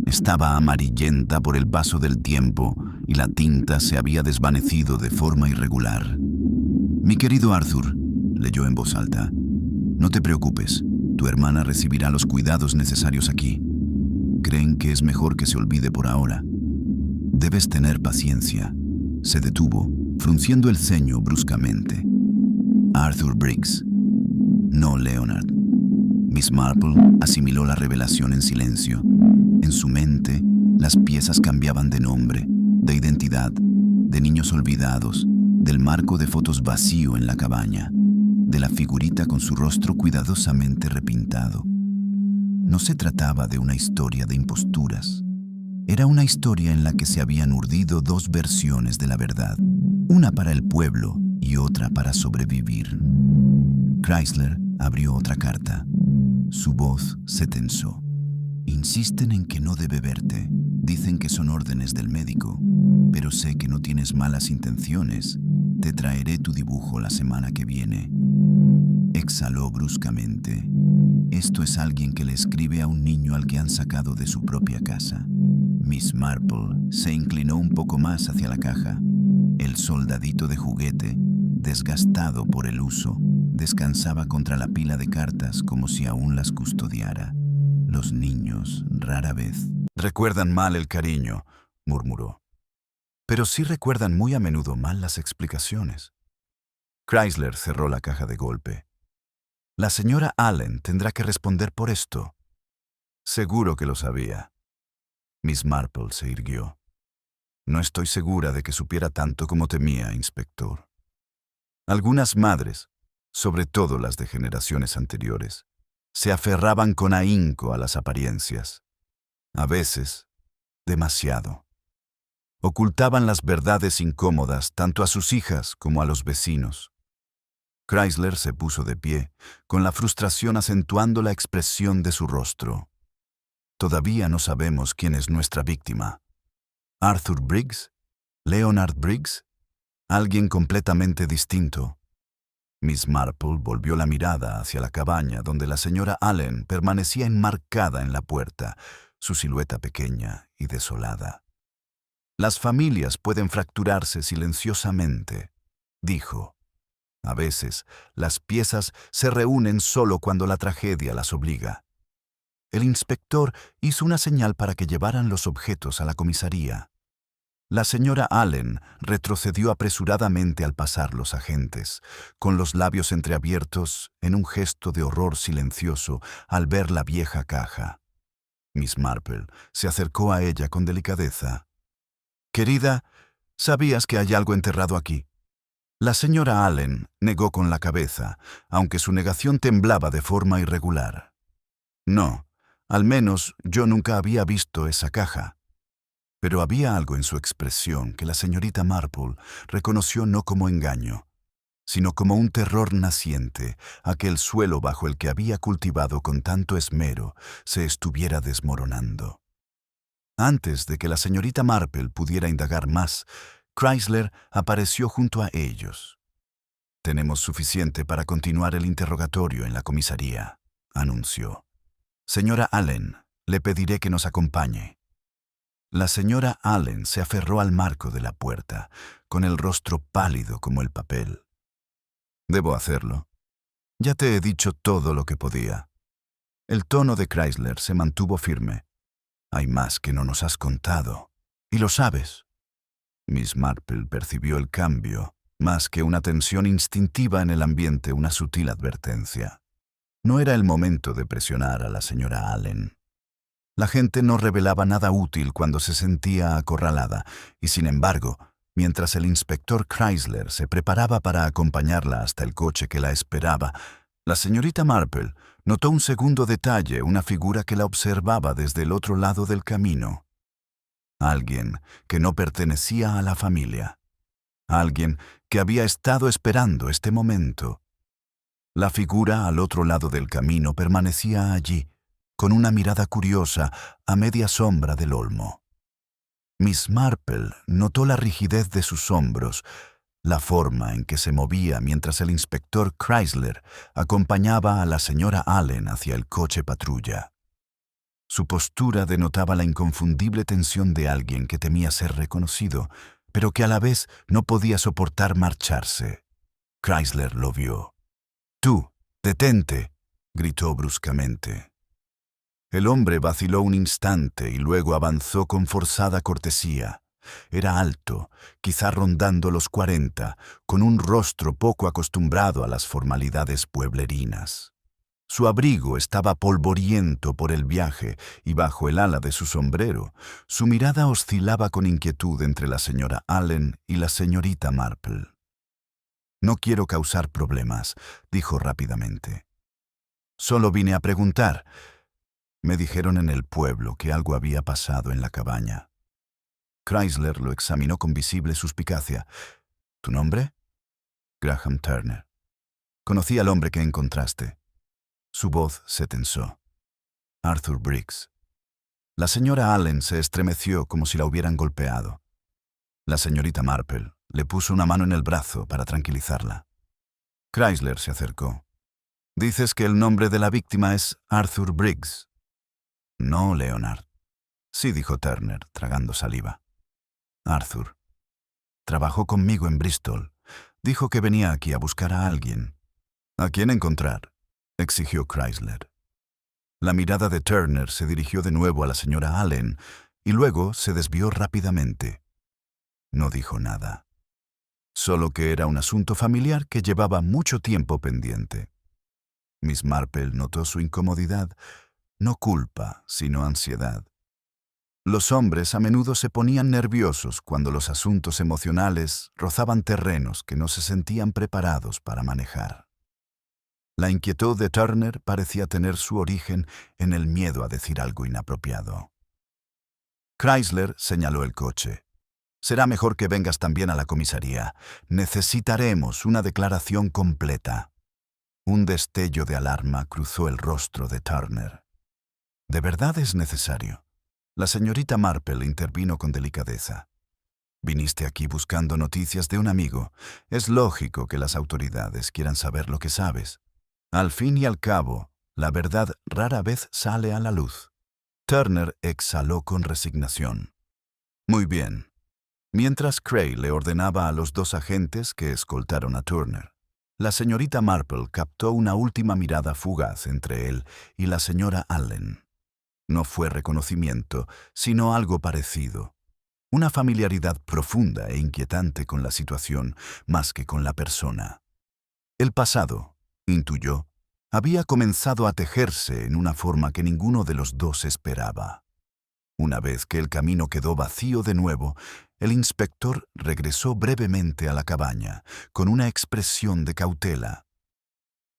Estaba amarillenta por el paso del tiempo y la tinta se había desvanecido de forma irregular. «Mi querido Arthur», leyó en voz alta, «no te preocupes, tu hermana recibirá los cuidados necesarios aquí. Creen que es mejor que se olvide por ahora. Debes tener paciencia». Se detuvo, frunciendo el ceño bruscamente. «Arthur Briggs». «No, Leonard». Miss Marple asimiló la revelación en silencio. En su mente, las piezas cambiaban de nombre, de identidad, de niños olvidados, del marco de fotos vacío en la cabaña, de la figurita con su rostro cuidadosamente repintado. No se trataba de una historia de imposturas. Era una historia en la que se habían urdido dos versiones de la verdad, una para el pueblo y otra para sobrevivir. Chrysler abrió otra carta. Su voz se tensó. «Insisten en que no debe verte. Dicen que son órdenes del médico. Pero sé que no tienes malas intenciones. Te traeré tu dibujo la semana que viene». Exhaló bruscamente. Esto es alguien que le escribe a un niño al que han sacado de su propia casa. Miss Marple se inclinó un poco más hacia la caja. El soldadito de juguete, desgastado por el uso, descansaba contra la pila de cartas como si aún las custodiara. Los niños, rara vez, recuerdan mal el cariño, murmuró. Pero sí recuerdan muy a menudo mal las explicaciones. Chrysler cerró la caja de golpe. La señora Allen tendrá que responder por esto. Seguro que lo sabía. Miss Marple se irguió. No estoy segura de que supiera tanto como temía, inspector. Algunas madres, sobre todo las de generaciones anteriores, se aferraban con ahínco a las apariencias. A veces, demasiado. Ocultaban las verdades incómodas tanto a sus hijas como a los vecinos. Chrysler se puso de pie, con la frustración acentuando la expresión de su rostro. Todavía no sabemos quién es nuestra víctima. ¿Arthur Briggs? ¿Leonard Briggs? Alguien completamente distinto. Miss Marple volvió la mirada hacia la cabaña donde la señora Allen permanecía enmarcada en la puerta, su silueta pequeña y desolada. Las familias pueden fracturarse silenciosamente, dijo. A veces, las piezas se reúnen solo cuando la tragedia las obliga. El inspector hizo una señal para que llevaran los objetos a la comisaría. La señora Allen retrocedió apresuradamente al pasar los agentes, con los labios entreabiertos en un gesto de horror silencioso al ver la vieja caja. Miss Marple se acercó a ella con delicadeza. «Querida, ¿sabías que hay algo enterrado aquí?» La señora Allen negó con la cabeza, aunque su negación temblaba de forma irregular. «No, al menos yo nunca había visto esa caja». Pero había algo en su expresión que la señorita Marple reconoció no como engaño, sino como un terror naciente a que el suelo bajo el que había cultivado con tanto esmero se estuviera desmoronando. Antes de que la señorita Marple pudiera indagar más, Chrysler apareció junto a ellos. «Tenemos suficiente para continuar el interrogatorio en la comisaría», anunció. «Señora Allen, le pediré que nos acompañe». La señora Allen se aferró al marco de la puerta, con el rostro pálido como el papel. «Debo hacerlo. Ya te he dicho todo lo que podía». El tono de Chrysler se mantuvo firme. «Hay más que no nos has contado. Y lo sabes». Miss Marple percibió el cambio, más que una tensión instintiva en el ambiente, una sutil advertencia. No era el momento de presionar a la señora Allen. La gente no revelaba nada útil cuando se sentía acorralada, y sin embargo, mientras el inspector Chrysler se preparaba para acompañarla hasta el coche que la esperaba, la señorita Marple notó un segundo detalle, una figura que la observaba desde el otro lado del camino. Alguien que no pertenecía a la familia. Alguien que había estado esperando este momento. La figura al otro lado del camino permanecía allí, con una mirada curiosa a media sombra del olmo. Miss Marple notó la rigidez de sus hombros, la forma en que se movía mientras el inspector Chrysler acompañaba a la señora Allen hacia el coche patrulla. Su postura denotaba la inconfundible tensión de alguien que temía ser reconocido, pero que a la vez no podía soportar marcharse. Chrysler lo vio. «¡Tú, detente!», gritó bruscamente. El hombre vaciló un instante y luego avanzó con forzada cortesía. Era alto, quizá rondando los 40, con un rostro poco acostumbrado a las formalidades pueblerinas. Su abrigo estaba polvoriento por el viaje y bajo el ala de su sombrero, su mirada oscilaba con inquietud entre la señora Allen y la señorita Marple. «No quiero causar problemas», dijo rápidamente. «Solo vine a preguntar. Me dijeron en el pueblo que algo había pasado en la cabaña». Chrysler lo examinó con visible suspicacia. «¿Tu nombre?» «Graham Turner». «Conocí al hombre que encontraste». Su voz se tensó. «Arthur Briggs». La señora Allen se estremeció como si la hubieran golpeado. La señorita Marple le puso una mano en el brazo para tranquilizarla. Chrysler se acercó. «¿Dices que el nombre de la víctima es Arthur Briggs?» «No, Leonard». «Sí», dijo Turner, tragando saliva. «Arthur. Trabajó conmigo en Bristol. Dijo que venía aquí a buscar a alguien». «¿A quién encontrar?», exigió Chrysler. La mirada de Turner se dirigió de nuevo a la señora Allen y luego se desvió rápidamente. No dijo nada. Solo que era un asunto familiar que llevaba mucho tiempo pendiente. Miss Marple notó su incomodidad, no culpa, sino ansiedad. Los hombres a menudo se ponían nerviosos cuando los asuntos emocionales rozaban terrenos que no se sentían preparados para manejar. La inquietud de Turner parecía tener su origen en el miedo a decir algo inapropiado. Chrysler señaló el coche. «Será mejor que vengas también a la comisaría. Necesitaremos una declaración completa». Un destello de alarma cruzó el rostro de Turner. «¿De verdad es necesario?». La señorita Marple intervino con delicadeza. «Viniste aquí buscando noticias de un amigo. Es lógico que las autoridades quieran saber lo que sabes. Al fin y al cabo, la verdad rara vez sale a la luz». Turner exhaló con resignación. «Muy bien». Mientras Cray le ordenaba a los dos agentes que escoltaron a Turner, la señorita Marple captó una última mirada fugaz entre él y la señora Allen. No fue reconocimiento, sino algo parecido. Una familiaridad profunda e inquietante con la situación, más que con la persona. El pasado, intuyó, había comenzado a tejerse en una forma que ninguno de los dos esperaba. Una vez que el camino quedó vacío de nuevo, el inspector regresó brevemente a la cabaña, con una expresión de cautela.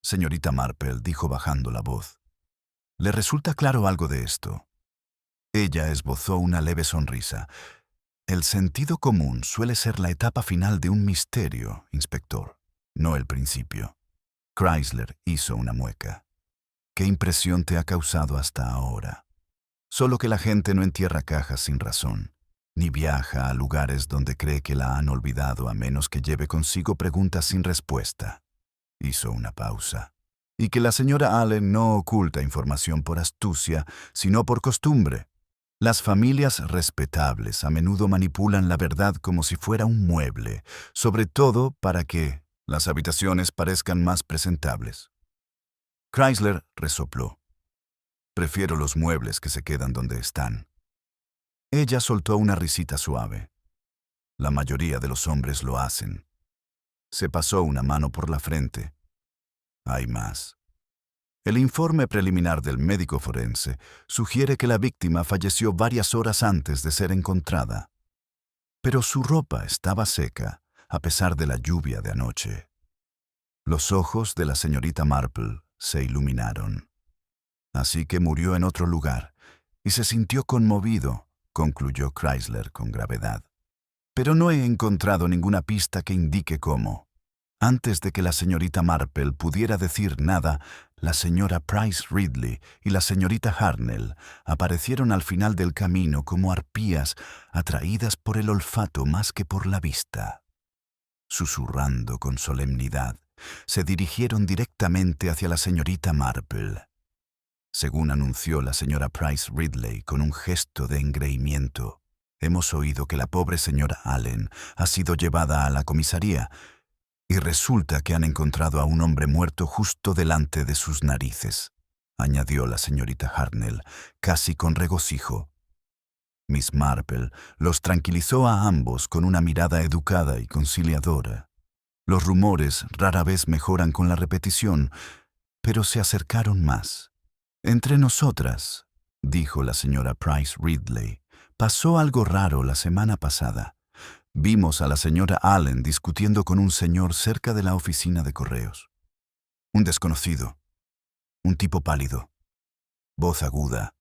«Señorita Marple», dijo bajando la voz, «¿le resulta claro algo de esto?». Ella esbozó una leve sonrisa. «El sentido común suele ser la etapa final de un misterio, inspector, no el principio». Chrysler hizo una mueca. «¿Qué impresión te ha causado hasta ahora?». «Solo que la gente no entierra cajas sin razón, ni viaja a lugares donde cree que la han olvidado a menos que lleve consigo preguntas sin respuesta». Hizo una pausa. «Y que la señora Allen no oculta información por astucia, sino por costumbre. Las familias respetables a menudo manipulan la verdad como si fuera un mueble, sobre todo para que las habitaciones parezcan más presentables». Chrysler resopló. «Prefiero los muebles que se quedan donde están». Ella soltó una risita suave. «La mayoría de los hombres lo hacen». Se pasó una mano por la frente. «Hay más». El informe preliminar del médico forense sugiere que la víctima falleció varias horas antes de ser encontrada. Pero su ropa estaba seca, a pesar de la lluvia de anoche. Los ojos de la señorita Marple se iluminaron. Así que murió en otro lugar, y se sintió conmovido, concluyó Chrysler con gravedad. Pero no he encontrado ninguna pista que indique cómo. Antes de que la señorita Marple pudiera decir nada, la señora Price Ridley y la señorita Harnell aparecieron al final del camino como arpías atraídas por el olfato más que por la vista. Susurrando con solemnidad, se dirigieron directamente hacia la señorita Marple. Según anunció la señora Price Ridley con un gesto de engreimiento, hemos oído que la pobre señora Allen ha sido llevada a la comisaría y resulta que han encontrado a un hombre muerto justo delante de sus narices, añadió la señorita Harnell, casi con regocijo. Miss Marple los tranquilizó a ambos con una mirada educada y conciliadora. Los rumores rara vez mejoran con la repetición, pero se acercaron más. Entre nosotras, dijo la señora Price Ridley, pasó algo raro la semana pasada. Vimos a la señora Allen discutiendo con un señor cerca de la oficina de correos. Un desconocido, un tipo pálido, voz aguda.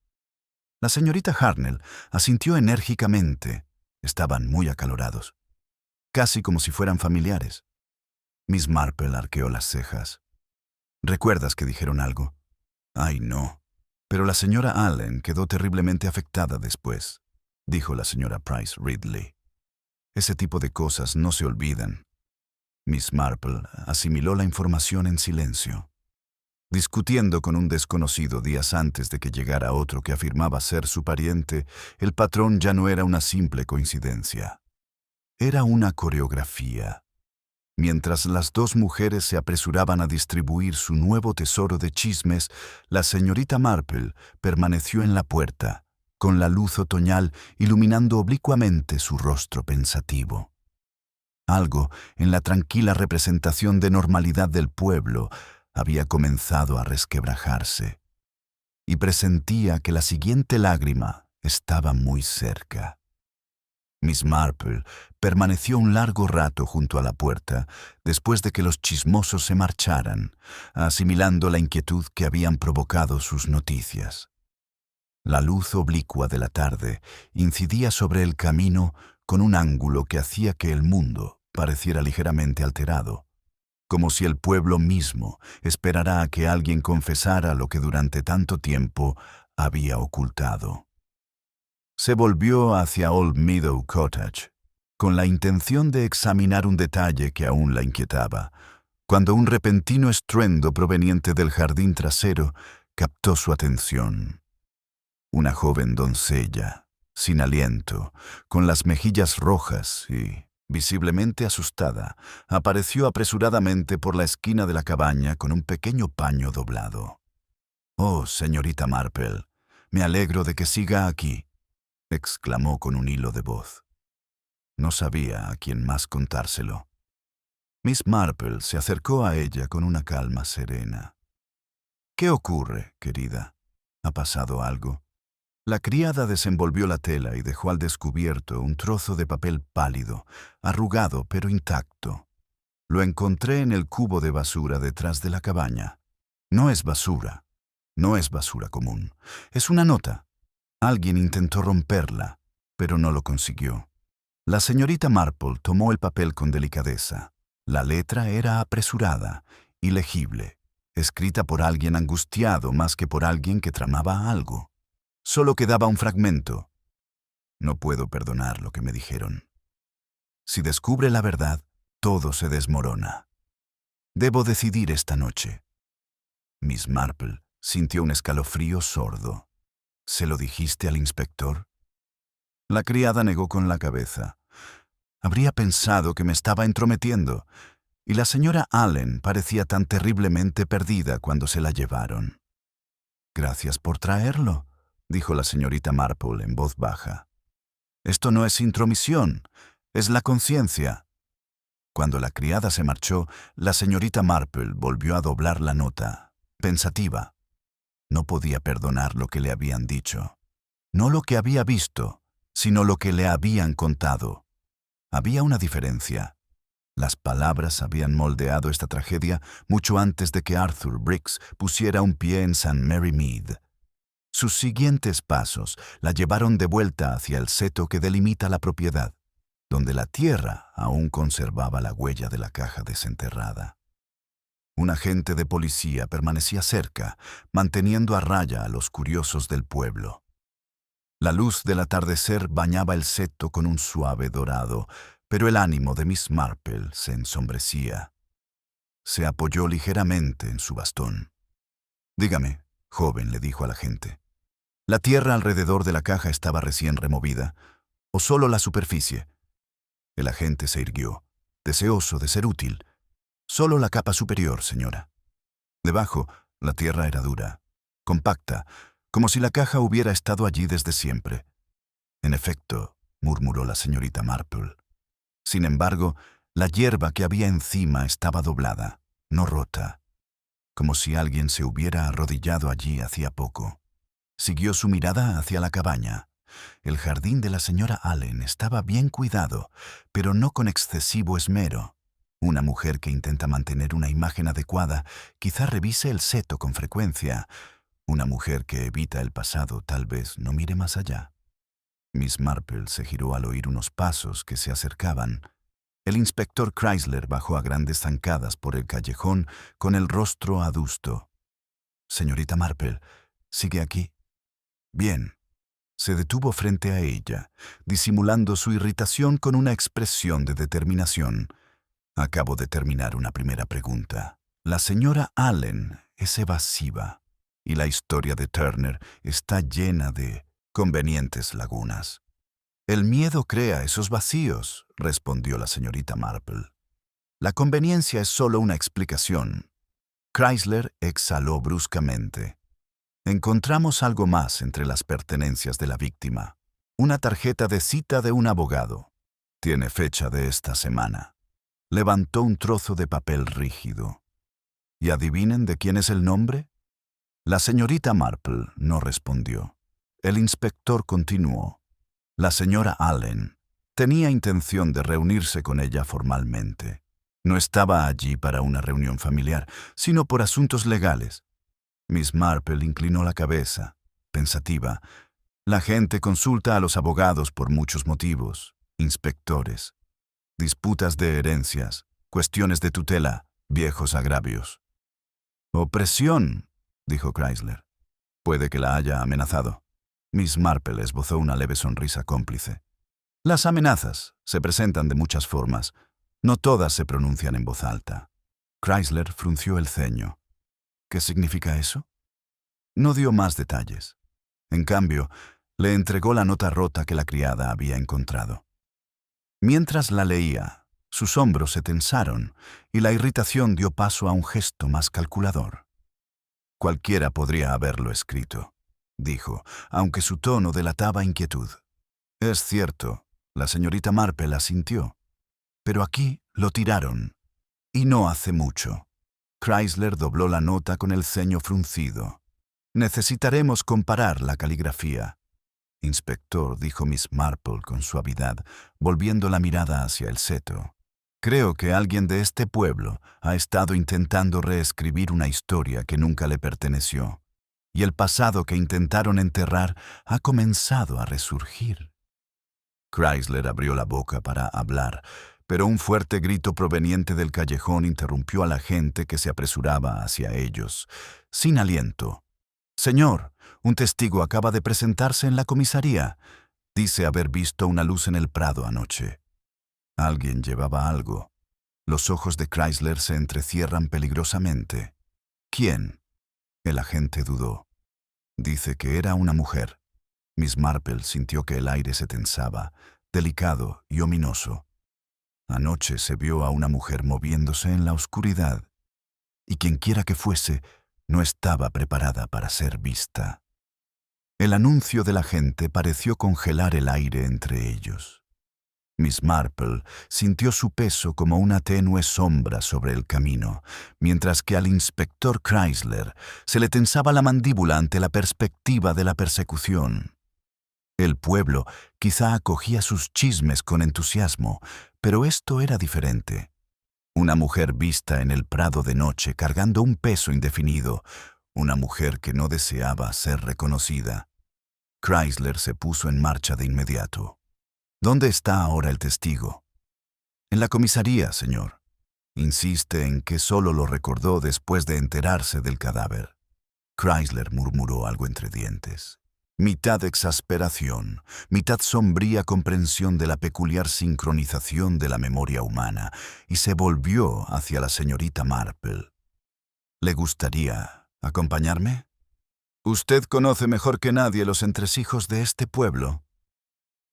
La señorita Harnell asintió enérgicamente. Estaban muy acalorados, casi como si fueran familiares. Miss Marple arqueó las cejas. ¿Recuerdas que dijeron algo? Ay, no. Pero la señora Allen quedó terriblemente afectada después, dijo la señora Price Ridley. Ese tipo de cosas no se olvidan. Miss Marple asimiló la información en silencio. Discutiendo con un desconocido días antes de que llegara otro que afirmaba ser su pariente, el patrón ya no era una simple coincidencia. Era una coreografía. Mientras las dos mujeres se apresuraban a distribuir su nuevo tesoro de chismes, la señorita Marple permaneció en la puerta, con la luz otoñal iluminando oblicuamente su rostro pensativo. Algo en la tranquila representación de normalidad del pueblo había comenzado a resquebrajarse, y presentía que la siguiente lágrima estaba muy cerca. Miss Marple permaneció un largo rato junto a la puerta después de que los chismosos se marcharan, asimilando la inquietud que habían provocado sus noticias. La luz oblicua de la tarde incidía sobre el camino con un ángulo que hacía que el mundo pareciera ligeramente alterado, como si el pueblo mismo esperara a que alguien confesara lo que durante tanto tiempo había ocultado. Se volvió hacia Old Meadow Cottage, con la intención de examinar un detalle que aún la inquietaba, cuando un repentino estruendo proveniente del jardín trasero captó su atención. Una joven doncella, sin aliento, con las mejillas rojas y visiblemente asustada, apareció apresuradamente por la esquina de la cabaña con un pequeño paño doblado. «Oh, señorita Marple, me alegro de que siga aquí», exclamó con un hilo de voz. No sabía a quién más contárselo. Miss Marple se acercó a ella con una calma serena. «¿Qué ocurre, querida? ¿Ha pasado algo?» La criada desenvolvió la tela y dejó al descubierto un trozo de papel pálido, arrugado pero intacto. Lo encontré en el cubo de basura detrás de la cabaña. No es basura. No es basura común. Es una nota. Alguien intentó romperla, pero no lo consiguió. La señorita Marple tomó el papel con delicadeza. La letra era apresurada, ilegible, escrita por alguien angustiado más que por alguien que tramaba algo. Solo quedaba un fragmento. No puedo perdonar lo que me dijeron. Si descubre la verdad, todo se desmorona. Debo decidir esta noche. Miss Marple sintió un escalofrío sordo. ¿Se lo dijiste al inspector? La criada negó con la cabeza. Habría pensado que me estaba entrometiendo, y la señora Allen parecía tan terriblemente perdida cuando se la llevaron. «Gracias por traerlo», dijo la señorita Marple en voz baja. «Esto no es intromisión, es la conciencia». Cuando la criada se marchó, la señorita Marple volvió a doblar la nota. pensativa. No podía perdonar lo que le habían dicho. No lo que había visto, sino lo que le habían contado. Había una diferencia. Las palabras habían moldeado esta tragedia mucho antes de que Arthur Briggs pusiera un pie en St. Mary Mead. Sus siguientes pasos la llevaron de vuelta hacia el seto que delimita la propiedad, donde la tierra aún conservaba la huella de la caja desenterrada. Un agente de policía permanecía cerca, manteniendo a raya a los curiosos del pueblo. La luz del atardecer bañaba el seto con un suave dorado, pero el ánimo de Miss Marple se ensombrecía. Se apoyó ligeramente en su bastón. «Dígame», joven, le dijo al agente. «¿La tierra alrededor de la caja estaba recién removida, o solo la superficie?» El agente se irguió, deseoso de ser útil. «Solo la capa superior, señora. Debajo, la tierra era dura, compacta, como si la caja hubiera estado allí desde siempre». «En efecto», murmuró la señorita Marple. Sin embargo, la hierba que había encima estaba doblada, no rota, como si alguien se hubiera arrodillado allí hacía poco. Siguió su mirada hacia la cabaña. El jardín de la señora Allen estaba bien cuidado, pero no con excesivo esmero. Una mujer que intenta mantener una imagen adecuada quizá revise el seto con frecuencia. Una mujer que evita el pasado tal vez no mire más allá. Miss Marple se giró al oír unos pasos que se acercaban. El inspector Chrysler bajó a grandes zancadas por el callejón con el rostro adusto. «Señorita Marple, ¿sigue aquí?» «Bien». Se detuvo frente a ella, disimulando su irritación con una expresión de determinación. «Acabo de terminar una primera pregunta. La señora Allen es evasiva, y la historia de Turner está llena de convenientes lagunas». «El miedo crea esos vacíos», respondió la señorita Marple. «La conveniencia es solo una explicación». Chrysler exhaló bruscamente. «Encontramos algo más entre las pertenencias de la víctima. Una tarjeta de cita de un abogado. Tiene fecha de esta semana». Levantó un trozo de papel rígido. «¿Y adivinen de quién es el nombre?» La señorita Marple no respondió. El inspector continuó. La señora Allen tenía intención de reunirse con ella formalmente. No estaba allí para una reunión familiar, sino por asuntos legales. Miss Marple inclinó la cabeza, pensativa. La gente consulta a los abogados por muchos motivos, inspectores. Disputas de herencias, cuestiones de tutela, viejos agravios. «Opresión», dijo Chrysler. «Puede que la haya amenazado». Miss Marple esbozó una leve sonrisa cómplice. «Las amenazas se presentan de muchas formas. No todas se pronuncian en voz alta». Chrysler frunció el ceño. «¿Qué significa eso?» No dio más detalles. En cambio, le entregó la nota rota que la criada había encontrado. Mientras la leía, sus hombros se tensaron y la irritación dio paso a un gesto más calculador. «Cualquiera podría haberlo escrito», dijo, aunque su tono delataba inquietud. «Es cierto», la señorita Marple asintió. «Pero aquí lo tiraron. Y no hace mucho». Chrysler dobló la nota con el ceño fruncido. «Necesitaremos comparar la caligrafía». «Inspector», dijo Miss Marple con suavidad, volviendo la mirada hacia el seto. «Creo que alguien de este pueblo ha estado intentando reescribir una historia que nunca le perteneció, y el pasado que intentaron enterrar ha comenzado a resurgir». Chrysler abrió la boca para hablar, pero un fuerte grito proveniente del callejón interrumpió a la gente que se apresuraba hacia ellos, sin aliento. «Señor, un testigo acaba de presentarse en la comisaría. Dice haber visto una luz en el prado anoche». Alguien llevaba algo. Los ojos de Chrysler se entrecierran peligrosamente. «¿Quién?» El agente dudó. «Dice que era una mujer». Miss Marple sintió que el aire se tensaba, delicado y ominoso. Anoche se vio a una mujer moviéndose en la oscuridad, y quienquiera que fuese, no estaba preparada para ser vista. El anuncio del agente pareció congelar el aire entre ellos. Miss Marple sintió su peso como una tenue sombra sobre el camino, mientras que al inspector Chrysler se le tensaba la mandíbula ante la perspectiva de la persecución. El pueblo quizá acogía sus chismes con entusiasmo, pero esto era diferente. Una mujer vista en el prado de noche cargando un peso indefinido, una mujer que no deseaba ser reconocida. Chrysler se puso en marcha de inmediato. ¿Dónde está ahora el testigo? En la comisaría, señor. Insiste en que solo lo recordó después de enterarse del cadáver. Chrysler murmuró algo entre dientes. Mitad exasperación, mitad sombría comprensión de la peculiar sincronización de la memoria humana, y se volvió hacia la señorita Marple. ¿Le gustaría acompañarme? Usted conoce mejor que nadie los entresijos de este pueblo.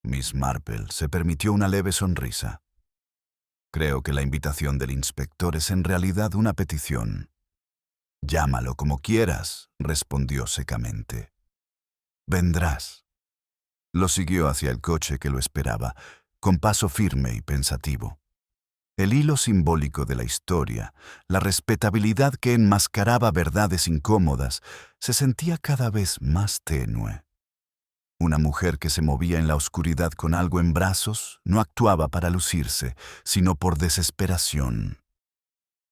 Miss Marple se permitió una leve sonrisa. Creo que la invitación del inspector es en realidad una petición. Llámalo como quieras, respondió secamente. Vendrás. Lo siguió hacia el coche que lo esperaba, con paso firme y pensativo. El hilo simbólico de la historia, la respetabilidad que enmascaraba verdades incómodas, se sentía cada vez más tenue. Una mujer que se movía en la oscuridad con algo en brazos no actuaba para lucirse, sino por desesperación.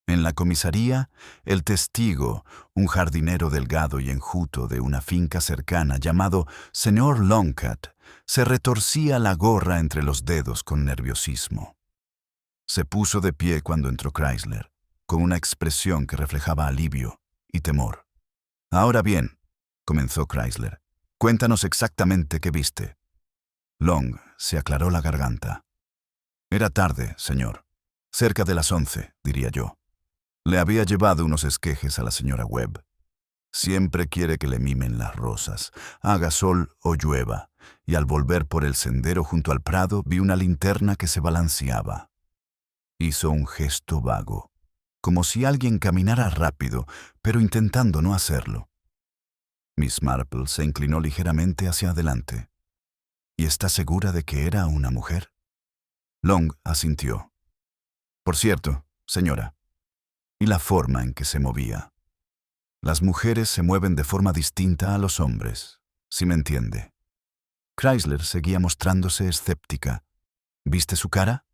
En la comisaría, el testigo, un jardinero delgado y enjuto de una finca cercana llamado señor Longcat, se retorcía la gorra entre los dedos con nerviosismo. Se puso de pie cuando entró Chrysler, con una expresión que reflejaba alivio y temor. «Ahora bien», comenzó Chrysler, «cuéntanos exactamente qué viste». Long se aclaró la garganta. «Era tarde, señor. Cerca de las 11, diría yo. Le había llevado unos esquejes a la señora Webb. Siempre quiere que le mimen las rosas, haga sol o llueva, y al volver por el sendero junto al prado vi una linterna que se balanceaba». Hizo un gesto vago, como si alguien caminara rápido, pero intentando no hacerlo. Miss Marple se inclinó ligeramente hacia adelante. «¿Y está segura de que era una mujer?» Long asintió. «Por cierto, señora, y la forma en que se movía. Las mujeres se mueven de forma distinta a los hombres, si me entiende». Chrysler seguía mostrándose escéptica. «¿Viste su cara?»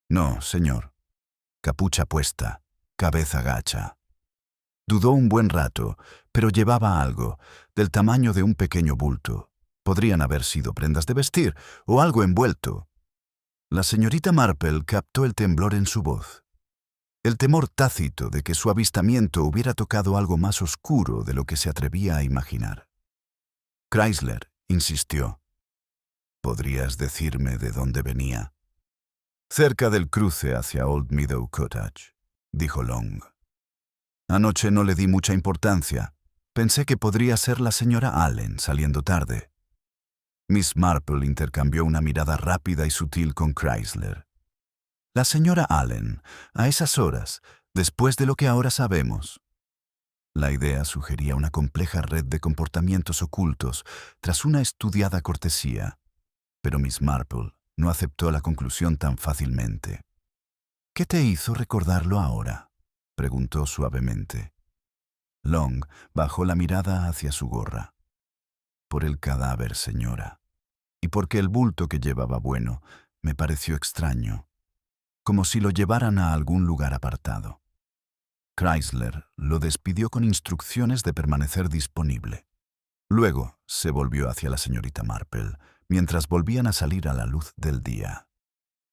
«No, señor. Capucha puesta, cabeza gacha». Dudó un buen rato, pero llevaba algo, del tamaño de un pequeño bulto. Podrían haber sido prendas de vestir o algo envuelto. La señorita Marple captó el temblor en su voz. El temor tácito de que su avistamiento hubiera tocado algo más oscuro de lo que se atrevía a imaginar. Chrysler insistió. «¿Podrías decirme de dónde venía?» «Cerca del cruce hacia Old Meadow Cottage», dijo Long. «Anoche no le di mucha importancia. Pensé que podría ser la señora Allen saliendo tarde». Miss Marple intercambió una mirada rápida y sutil con Chrysler. «La señora Allen, a esas horas, después de lo que ahora sabemos». La idea sugería una compleja red de comportamientos ocultos tras una estudiada cortesía, pero Miss Marple no aceptó la conclusión tan fácilmente. «¿Qué te hizo recordarlo ahora?», preguntó suavemente. Long bajó la mirada hacia su gorra. «Por el cadáver, señora, y porque el bulto que llevaba bueno me pareció extraño, como si lo llevaran a algún lugar apartado». Chrysler lo despidió con instrucciones de permanecer disponible. Luego se volvió hacia la señorita Marple, mientras volvían a salir a la luz del día.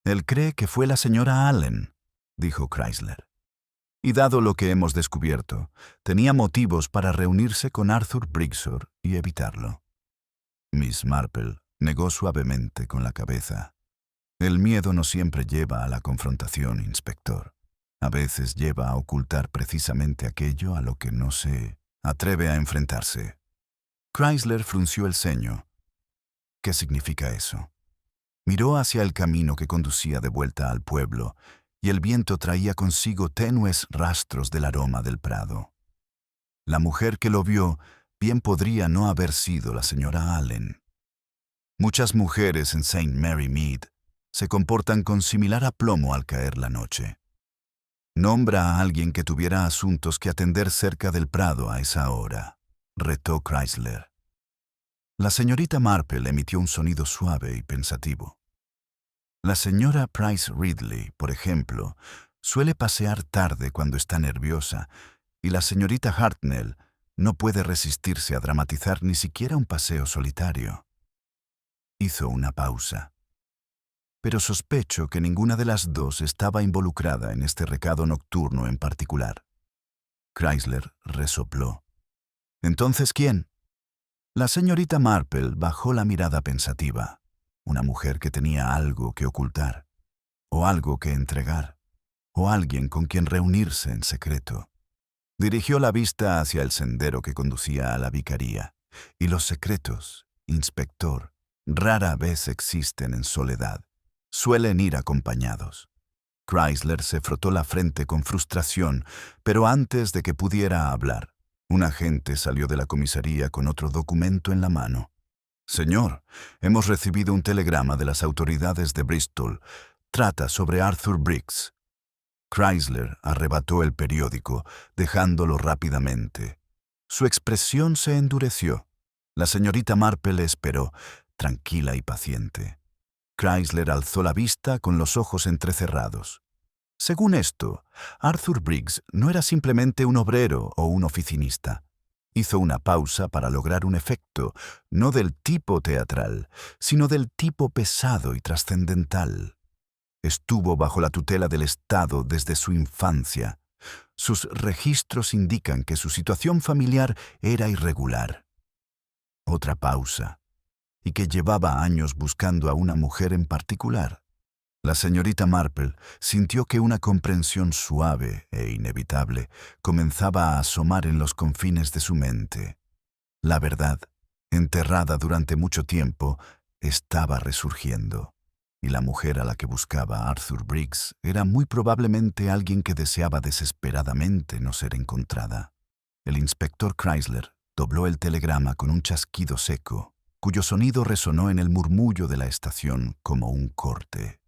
«Él cree que fue la señora Allen», dijo Chrysler. «Y dado lo que hemos descubierto, tenía motivos para reunirse con Arthur Brigsor y evitarlo». Miss Marple negó suavemente con la cabeza. «El miedo no siempre lleva a la confrontación, inspector. A veces lleva a ocultar precisamente aquello a lo que no se atreve a enfrentarse». Chrysler frunció el ceño. «¿Qué significa eso?». Miró hacia el camino que conducía de vuelta al pueblo, y el viento traía consigo tenues rastros del aroma del prado. La mujer que lo vio bien podría no haber sido la señora Allen. Muchas mujeres en St. Mary Mead Se comportan con similar aplomo al caer la noche. Nombra a alguien que tuviera asuntos que atender cerca del Prado a esa hora, retó Chrysler. La señorita Marple emitió un sonido suave y pensativo. La señora Price Ridley, por ejemplo, suele pasear tarde cuando está nerviosa, y la señorita Hartnell no puede resistirse a dramatizar ni siquiera un paseo solitario. Hizo una pausa. Pero sospecho que ninguna de las dos estaba involucrada en este recado nocturno en particular. Chrysler resopló. ¿Entonces quién? La señorita Marple bajó la mirada pensativa. Una mujer que tenía algo que ocultar, o algo que entregar, o alguien con quien reunirse en secreto. Dirigió la vista hacia el sendero que conducía a la vicaría, y los secretos, inspector, rara vez existen en soledad. Suelen ir acompañados. Chrysler se frotó la frente con frustración, pero antes de que pudiera hablar, un agente salió de la comisaría con otro documento en la mano. Señor, hemos recibido un telegrama de las autoridades de Bristol. Trata sobre Arthur Briggs. Chrysler arrebató el periódico, dejándolo rápidamente. Su expresión se endureció. La señorita Marple esperó, tranquila y paciente. Chrysler alzó la vista con los ojos entrecerrados. Según esto, Arthur Briggs no era simplemente un obrero o un oficinista. Hizo una pausa para lograr un efecto, no del tipo teatral, sino del tipo pesado y trascendental. Estuvo bajo la tutela del Estado desde su infancia. Sus registros indican que su situación familiar era irregular. Otra pausa, y que llevaba años buscando a una mujer en particular. La señorita Marple sintió que una comprensión suave e inevitable comenzaba a asomar en los confines de su mente. La verdad, enterrada durante mucho tiempo, estaba resurgiendo, y la mujer a la que buscaba Arthur Briggs era muy probablemente alguien que deseaba desesperadamente no ser encontrada. El inspector Chrysler dobló el telegrama con un chasquido seco, cuyo sonido resonó en el murmullo de la estación como un corte.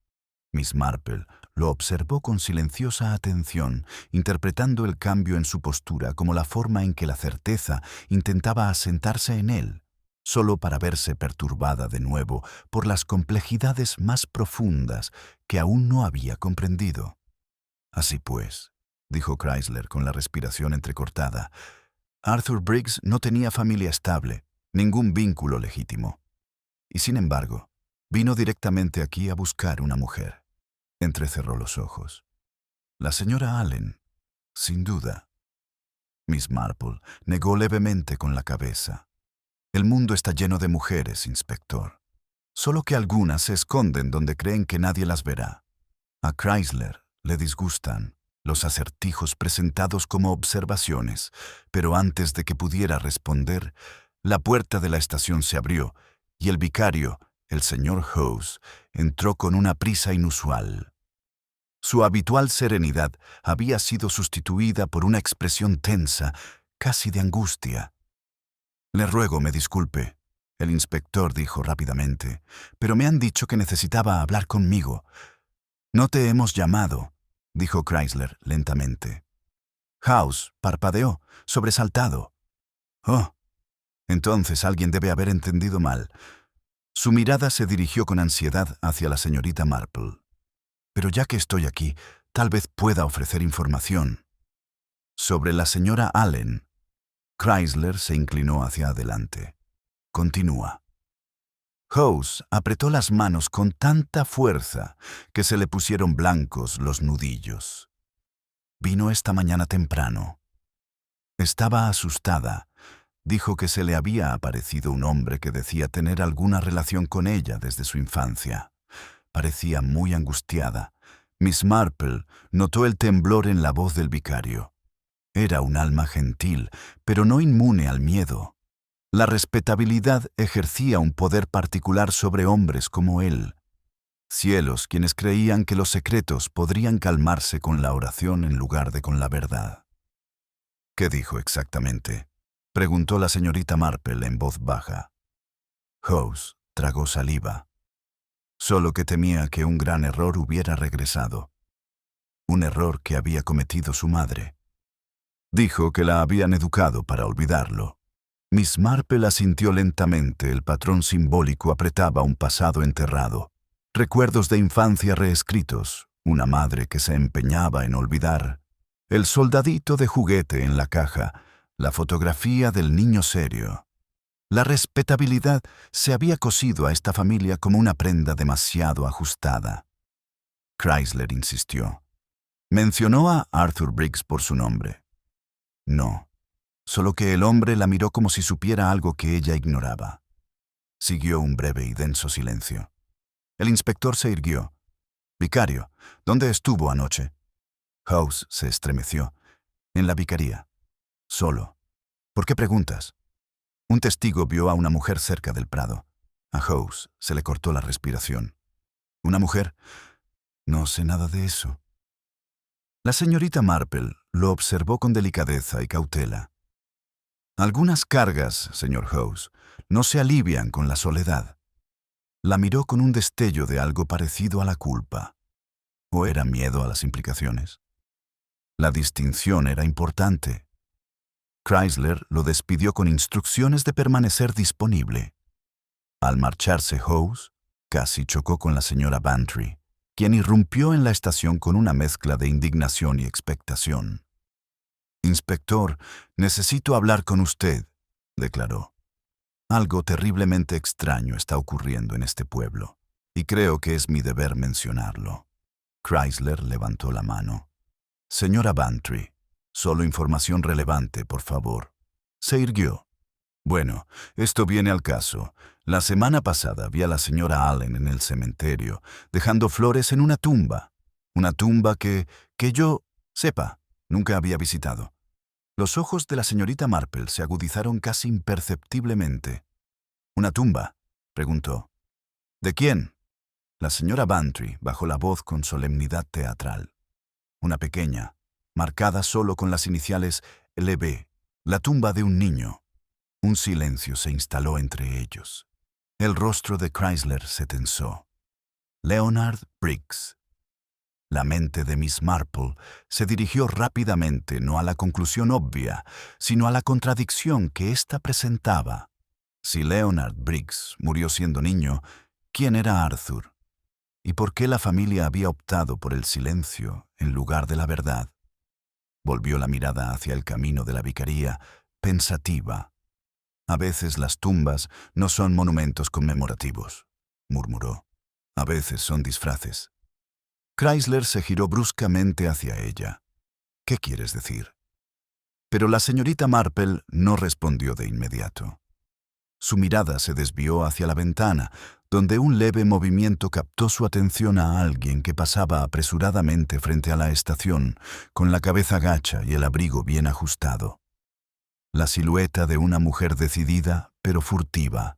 Miss Marple lo observó con silenciosa atención, interpretando el cambio en su postura como la forma en que la certeza intentaba asentarse en él, solo para verse perturbada de nuevo por las complejidades más profundas que aún no había comprendido. Así pues, dijo Chrysler con la respiración entrecortada, Arthur Briggs no tenía familia estable, ningún vínculo legítimo. Y sin embargo, vino directamente aquí a buscar una mujer. Entrecerró los ojos. La señora Allen, sin duda. Miss Marple negó levemente con la cabeza. El mundo está lleno de mujeres, inspector. Solo que algunas se esconden donde creen que nadie las verá. A Chrysler le disgustan los acertijos presentados como observaciones, pero antes de que pudiera responder, la puerta de la estación se abrió y el vicario, el señor Howes, entró con una prisa inusual. Su habitual serenidad había sido sustituida por una expresión tensa, casi de angustia. «Le ruego me disculpe», el inspector dijo rápidamente, «pero me han dicho que necesitaba hablar conmigo». «No te hemos llamado», dijo Chrysler lentamente. House parpadeó, sobresaltado. «Oh, entonces alguien debe haber entendido mal». Su mirada se dirigió con ansiedad hacia la señorita Marple. «Pero ya que estoy aquí, tal vez pueda ofrecer información». «Sobre la señora Allen». Chrysler se inclinó hacia adelante. «Continúa». Howes apretó las manos con tanta fuerza que se le pusieron blancos los nudillos. «Vino esta mañana temprano. Estaba asustada. Dijo que se le había aparecido un hombre que decía tener alguna relación con ella desde su infancia. Parecía muy angustiada. Miss Marple notó el temblor en la voz del vicario. Era un alma gentil, pero no inmune al miedo. La respetabilidad ejercía un poder particular sobre hombres como él. Cielos, quienes creían que los secretos podrían calmarse con la oración en lugar de con la verdad. «¿Qué dijo exactamente?», preguntó la señorita Marple en voz baja. Howes tragó saliva. solo que temía que un gran error hubiera regresado. Un error que había cometido su madre. Dijo que la habían educado para olvidarlo. Miss Marple asintió lentamente. El patrón simbólico apretaba un pasado enterrado. Recuerdos de infancia reescritos. Una madre que se empeñaba en olvidar. El soldadito de juguete en la caja. La fotografía del niño serio. La respetabilidad se había cosido a esta familia como una prenda demasiado ajustada. Chrysler insistió. Mencionó a Arthur Briggs por su nombre. No, solo que el hombre la miró como si supiera algo que ella ignoraba. Siguió un breve y denso silencio. El inspector se irguió. «Vicario, ¿dónde estuvo anoche?» House se estremeció. «En la vicaría. Solo. ¿Por qué preguntas?» Un testigo vio a una mujer cerca del prado. A House se le cortó la respiración. «¿Una mujer? No sé nada de eso». La señorita Marple lo observó con delicadeza y cautela. «Algunas cargas, señor House, no se alivian con la soledad». La miró con un destello de algo parecido a la culpa. ¿O era miedo a las implicaciones? La distinción era importante. Chrysler lo despidió con instrucciones de permanecer disponible. Al marcharse House, casi chocó con la señora Bantry, quien irrumpió en la estación con una mezcla de indignación y expectación. «Inspector, necesito hablar con usted», declaró. «Algo terriblemente extraño está ocurriendo en este pueblo, y creo que es mi deber mencionarlo». Chrysler levantó la mano. «Señora Bantry, solo información relevante, por favor». Se irguió. «Bueno, esto viene al caso. La semana pasada vi a la señora Allen en el cementerio, dejando flores en una tumba que yo, sepa, nunca había visitado». Los ojos de la señorita Marple se agudizaron casi imperceptiblemente. «¿Una tumba?», preguntó. «¿De quién?». La señora Bantry bajó la voz con solemnidad teatral. «Una pequeña, marcada solo con las iniciales LB, la tumba de un niño». Un silencio se instaló entre ellos. El rostro de Chrysler se tensó. Leonard Briggs. La mente de Miss Marple se dirigió rápidamente no a la conclusión obvia, sino a la contradicción que ésta presentaba. Si Leonard Briggs murió siendo niño, ¿quién era Arthur? ¿Y por qué la familia había optado por el silencio en lugar de la verdad? Volvió la mirada hacia el camino de la vicaría, pensativa. «A veces las tumbas no son monumentos conmemorativos», murmuró. «A veces son disfraces». Chrysler se giró bruscamente hacia ella. «¿Qué quieres decir?». Pero la señorita Marple no respondió de inmediato. Su mirada se desvió hacia la ventana, donde un leve movimiento captó su atención a alguien que pasaba apresuradamente frente a la estación, con la cabeza gacha y el abrigo bien ajustado. La silueta de una mujer decidida, pero furtiva.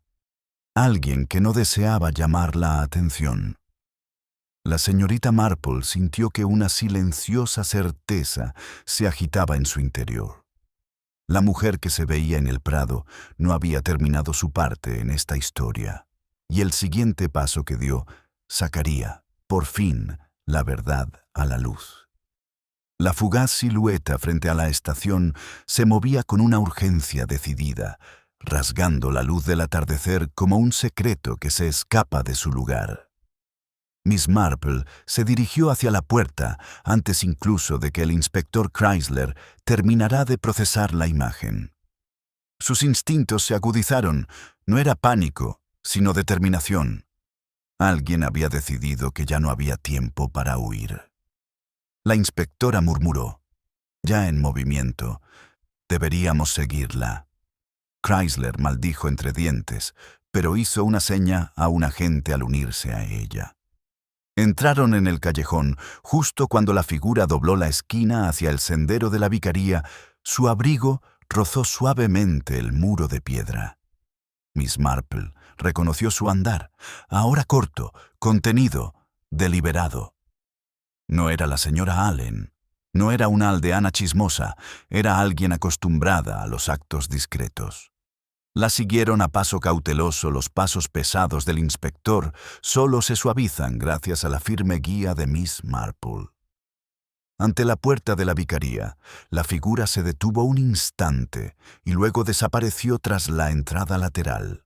Alguien que no deseaba llamar la atención. La señorita Marple sintió que una silenciosa certeza se agitaba en su interior. La mujer que se veía en el prado no había terminado su parte en esta historia, y el siguiente paso que dio sacaría, por fin, la verdad a la luz. La fugaz silueta frente a la estación se movía con una urgencia decidida, rasgando la luz del atardecer como un secreto que se escapa de su lugar. Miss Marple se dirigió hacia la puerta antes incluso de que el inspector Chrysler terminara de procesar la imagen. Sus instintos se agudizaron. No era pánico, sino determinación. Alguien había decidido que ya no había tiempo para huir. La inspectora murmuró, ya en movimiento: «Deberíamos seguirla». Chrysler maldijo entre dientes, pero hizo una seña a un agente al unirse a ella. Entraron en el callejón. Justo cuando la figura dobló la esquina hacia el sendero de la vicaría, su abrigo rozó suavemente el muro de piedra. Miss Marple reconoció su andar, ahora corto, contenido, deliberado. No era la señora Allen, no era una aldeana chismosa, era alguien acostumbrada a los actos discretos. La siguieron a paso cauteloso. Los pasos pesados del inspector solo se suavizan gracias a la firme guía de Miss Marple. Ante la puerta de la vicaría, la figura se detuvo un instante y luego desapareció tras la entrada lateral.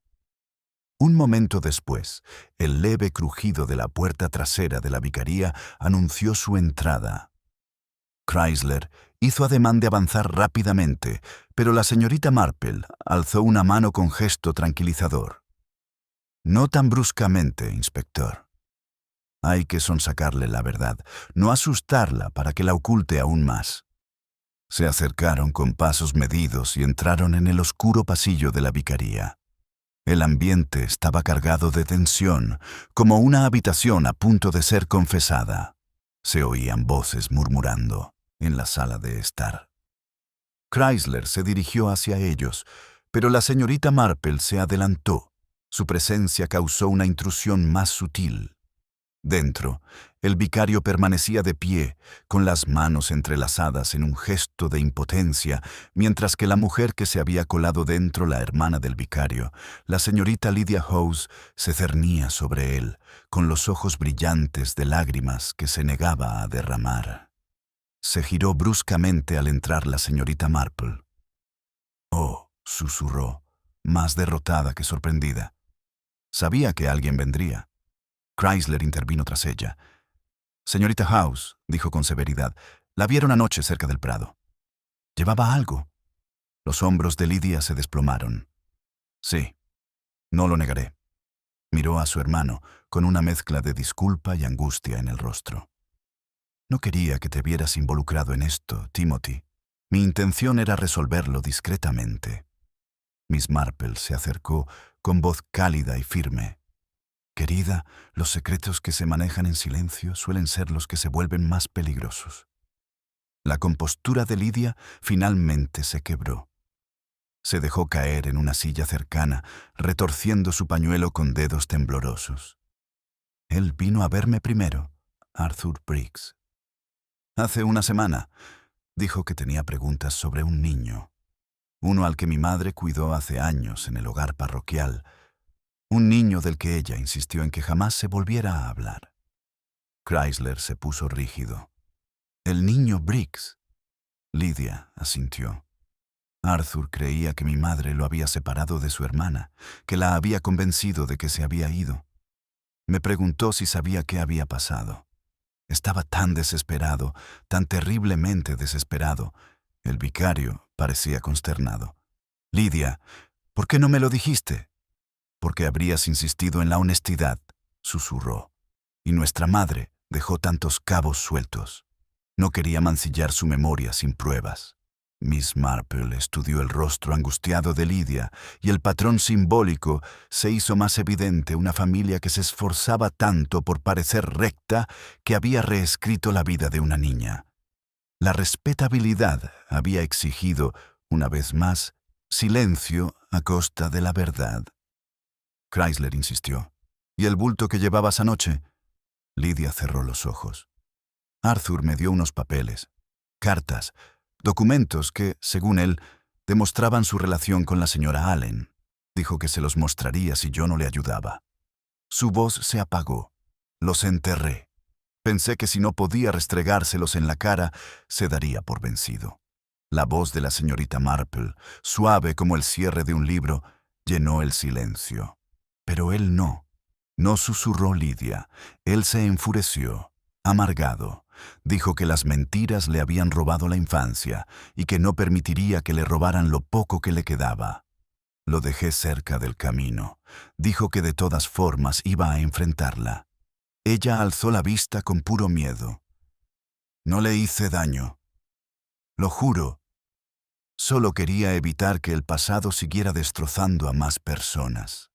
Un momento después, el leve crujido de la puerta trasera de la vicaría anunció su entrada. Chrysler hizo ademán de avanzar rápidamente, pero la señorita Marple alzó una mano con gesto tranquilizador. No tan bruscamente, inspector. Hay que sonsacarle la verdad, no asustarla para que la oculte aún más. Se acercaron con pasos medidos y entraron en el oscuro pasillo de la vicaría. El ambiente estaba cargado de tensión, como una habitación a punto de ser confesada. Se oían voces murmurando en la sala de estar. Chrysler se dirigió hacia ellos, pero la señorita Marple se adelantó. Su presencia causó una intrusión más sutil. Dentro, el vicario permanecía de pie, con las manos entrelazadas en un gesto de impotencia, mientras que la mujer que se había colado dentro, la hermana del vicario, la señorita Lydia Howes, se cernía sobre él, con los ojos brillantes de lágrimas que se negaba a derramar. Se giró bruscamente al entrar la señorita Marple. «Oh», susurró, más derrotada que sorprendida. Sabía que alguien vendría. Chrysler intervino tras ella. «Señorita Howes», dijo con severidad, «la vieron anoche cerca del prado. ¿Llevaba algo?» Los hombros de Lydia se desplomaron. «Sí, no lo negaré». Miró a su hermano con una mezcla de disculpa y angustia en el rostro. «No quería que te vieras involucrado en esto, Timothy. Mi intención era resolverlo discretamente». Miss Marple se acercó con voz cálida y firme. «Querida, los secretos que se manejan en silencio suelen ser los que se vuelven más peligrosos». La compostura de Lydia finalmente se quebró. Se dejó caer en una silla cercana, retorciendo su pañuelo con dedos temblorosos. «Él vino a verme primero, Arthur Briggs. Hace una semana dijo que tenía preguntas sobre un niño, uno al que mi madre cuidó hace años en el hogar parroquial, un niño del que ella insistió en que jamás se volviera a hablar». Chrysler se puso rígido. «¿El niño Briggs?» Lydia asintió. «Arthur creía que mi madre lo había separado de su hermana, que la había convencido de que se había ido. Me preguntó si sabía qué había pasado. Estaba tan desesperado, tan terriblemente desesperado». El vicario parecía consternado. «Lydia, ¿por qué no me lo dijiste?» «Porque habrías insistido en la honestidad», susurró. «Y nuestra madre dejó tantos cabos sueltos. No quería mancillar su memoria sin pruebas». Miss Marple estudió el rostro angustiado de Lydia y el patrón simbólico se hizo más evidente: una familia que se esforzaba tanto por parecer recta que había reescrito la vida de una niña. La respetabilidad había exigido, una vez más, silencio a costa de la verdad. Chrysler insistió. «¿Y el bulto que llevabas anoche?» Lydia cerró los ojos. «Arthur me dio unos papeles, cartas, documentos que, según él, demostraban su relación con la señora Allen. Dijo que se los mostraría si yo no le ayudaba». Su voz se apagó. «Los enterré. Pensé que si no podía restregárselos en la cara, se daría por vencido». La voz de la señorita Marple, suave como el cierre de un libro, llenó el silencio. Pero él no. No susurró Lydia. Él se enfureció, amargado. Dijo que las mentiras le habían robado la infancia y que no permitiría que le robaran lo poco que le quedaba. Lo dejé cerca del camino. Dijo que de todas formas iba a enfrentarla. Ella alzó la vista con puro miedo. «No le hice daño. Lo juro. Solo quería evitar que el pasado siguiera destrozando a más personas».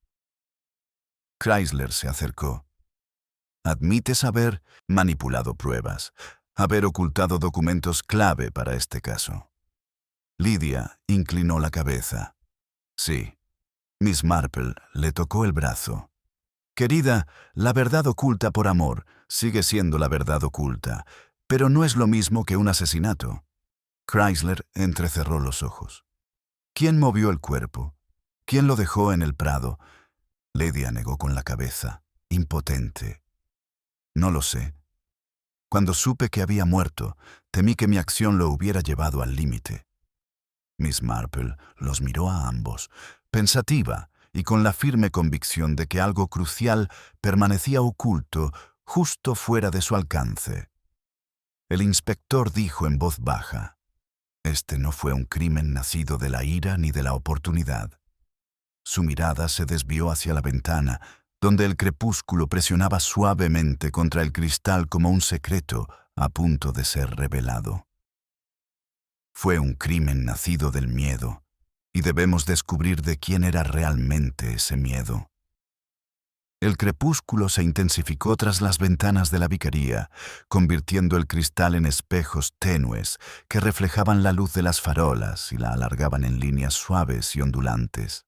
Chrysler se acercó. «Admites haber manipulado pruebas, haber ocultado documentos clave para este caso». Lydia inclinó la cabeza. «Sí». Miss Marple le tocó el brazo. «Querida, la verdad oculta por amor sigue siendo la verdad oculta, pero no es lo mismo que un asesinato». Chrysler entrecerró los ojos. «¿Quién movió el cuerpo?» ¿Quién lo dejó en el prado? Lydia negó con la cabeza, impotente. No lo sé. Cuando supe que había muerto, temí que mi acción lo hubiera llevado al límite. Miss Marple los miró a ambos, pensativa y con la firme convicción de que algo crucial permanecía oculto justo fuera de su alcance. El inspector dijo en voz baja: «Este no fue un crimen nacido de la ira ni de la oportunidad». Su mirada se desvió hacia la ventana, donde el crepúsculo presionaba suavemente contra el cristal como un secreto a punto de ser revelado. Fue un crimen nacido del miedo, y debemos descubrir de quién era realmente ese miedo. El crepúsculo se intensificó tras las ventanas de la vicaría, convirtiendo el cristal en espejos tenues que reflejaban la luz de las farolas y la alargaban en líneas suaves y ondulantes.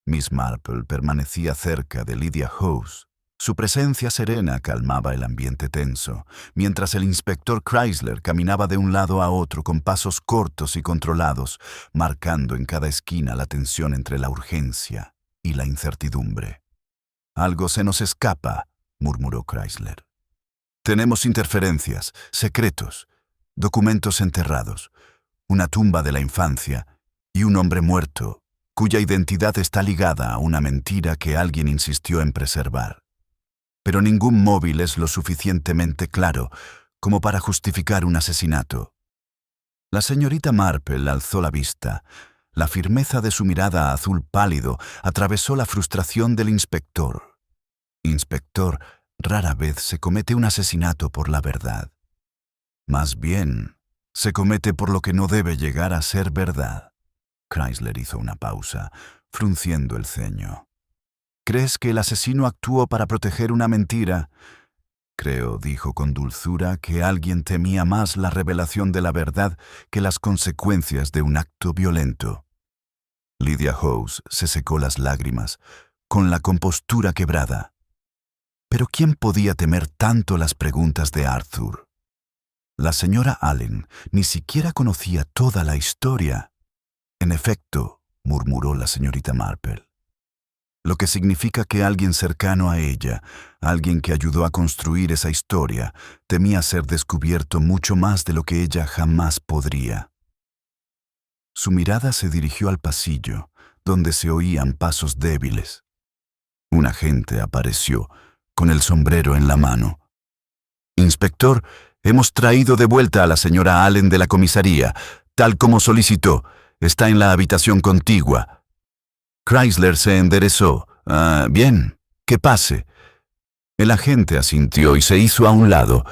Miss Marple permanecía cerca de Lydia Howes. Su presencia serena calmaba el ambiente tenso, mientras el inspector Chrysler caminaba de un lado a otro con pasos cortos y controlados, marcando en cada esquina la tensión entre la urgencia y la incertidumbre. «Algo se nos escapa», murmuró Chrysler. «Tenemos interferencias, secretos, documentos enterrados, una tumba de la infancia y un hombre muerto cuya identidad está ligada a una mentira que alguien insistió en preservar. Pero ningún móvil es lo suficientemente claro como para justificar un asesinato». La señorita Marple alzó la vista. La firmeza de su mirada azul pálido atravesó la frustración del inspector. «Inspector, rara vez se comete un asesinato por la verdad. Más bien, se comete por lo que no debe llegar a ser verdad». Chrysler hizo una pausa, frunciendo el ceño. «¿Crees que el asesino actuó para proteger una mentira?» «Creo», dijo con dulzura, «que alguien temía más la revelación de la verdad que las consecuencias de un acto violento». Lydia Howes se secó las lágrimas, con la compostura quebrada. Pero ¿quién podía temer tanto las preguntas de Arthur? La señora Allen ni siquiera conocía toda la historia. «En efecto», murmuró la señorita Marple, «lo que significa que alguien cercano a ella, alguien que ayudó a construir esa historia, temía ser descubierto mucho más de lo que ella jamás podría». Su mirada se dirigió al pasillo, donde se oían pasos débiles. Un agente apareció, con el sombrero en la mano. «Inspector, hemos traído de vuelta a la señora Allen de la comisaría, tal como solicitó. Está en la habitación contigua». Chrysler se enderezó. «Bien, que pase». El agente asintió y se hizo a un lado.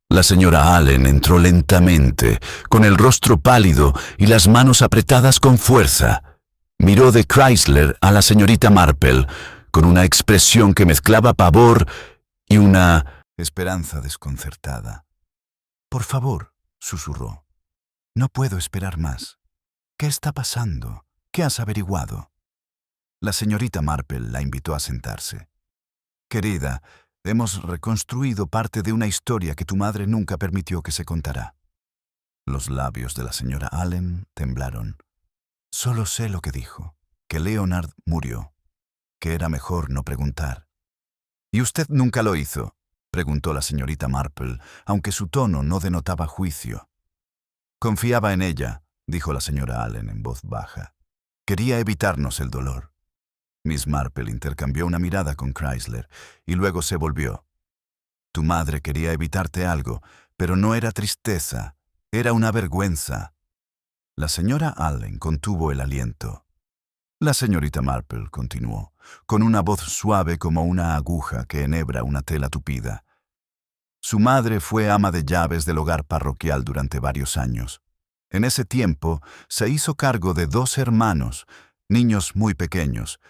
La señora Allen entró lentamente, con el rostro pálido y las manos apretadas con fuerza. Miró de Chrysler a la señorita Marple, con una expresión que mezclaba pavor y una esperanza desconcertada. «Por favor», susurró, «no puedo esperar más. ¿Qué está pasando? ¿Qué has averiguado?» La señorita Marple la invitó a sentarse. «Querida, hemos reconstruido parte de una historia que tu madre nunca permitió que se contara». Los labios de la señora Allen temblaron. «Solo sé lo que dijo, que Leonard murió, que era mejor no preguntar». «¿Y usted nunca lo hizo?», preguntó la señorita Marple, aunque su tono no denotaba juicio. «Confiaba en ella», dijo la señora Allen en voz baja. «Quería evitarnos el dolor». Miss Marple intercambió una mirada con Chrysler y luego se volvió. «Tu madre quería evitarte algo, pero no era tristeza, era una vergüenza». La señora Allen contuvo el aliento. La señorita Marple continuó, con una voz suave como una aguja que enhebra una tela tupida. Su madre fue ama de llaves del hogar parroquial durante varios años. En ese tiempo se hizo cargo de 2 hermanos, niños muy pequeños.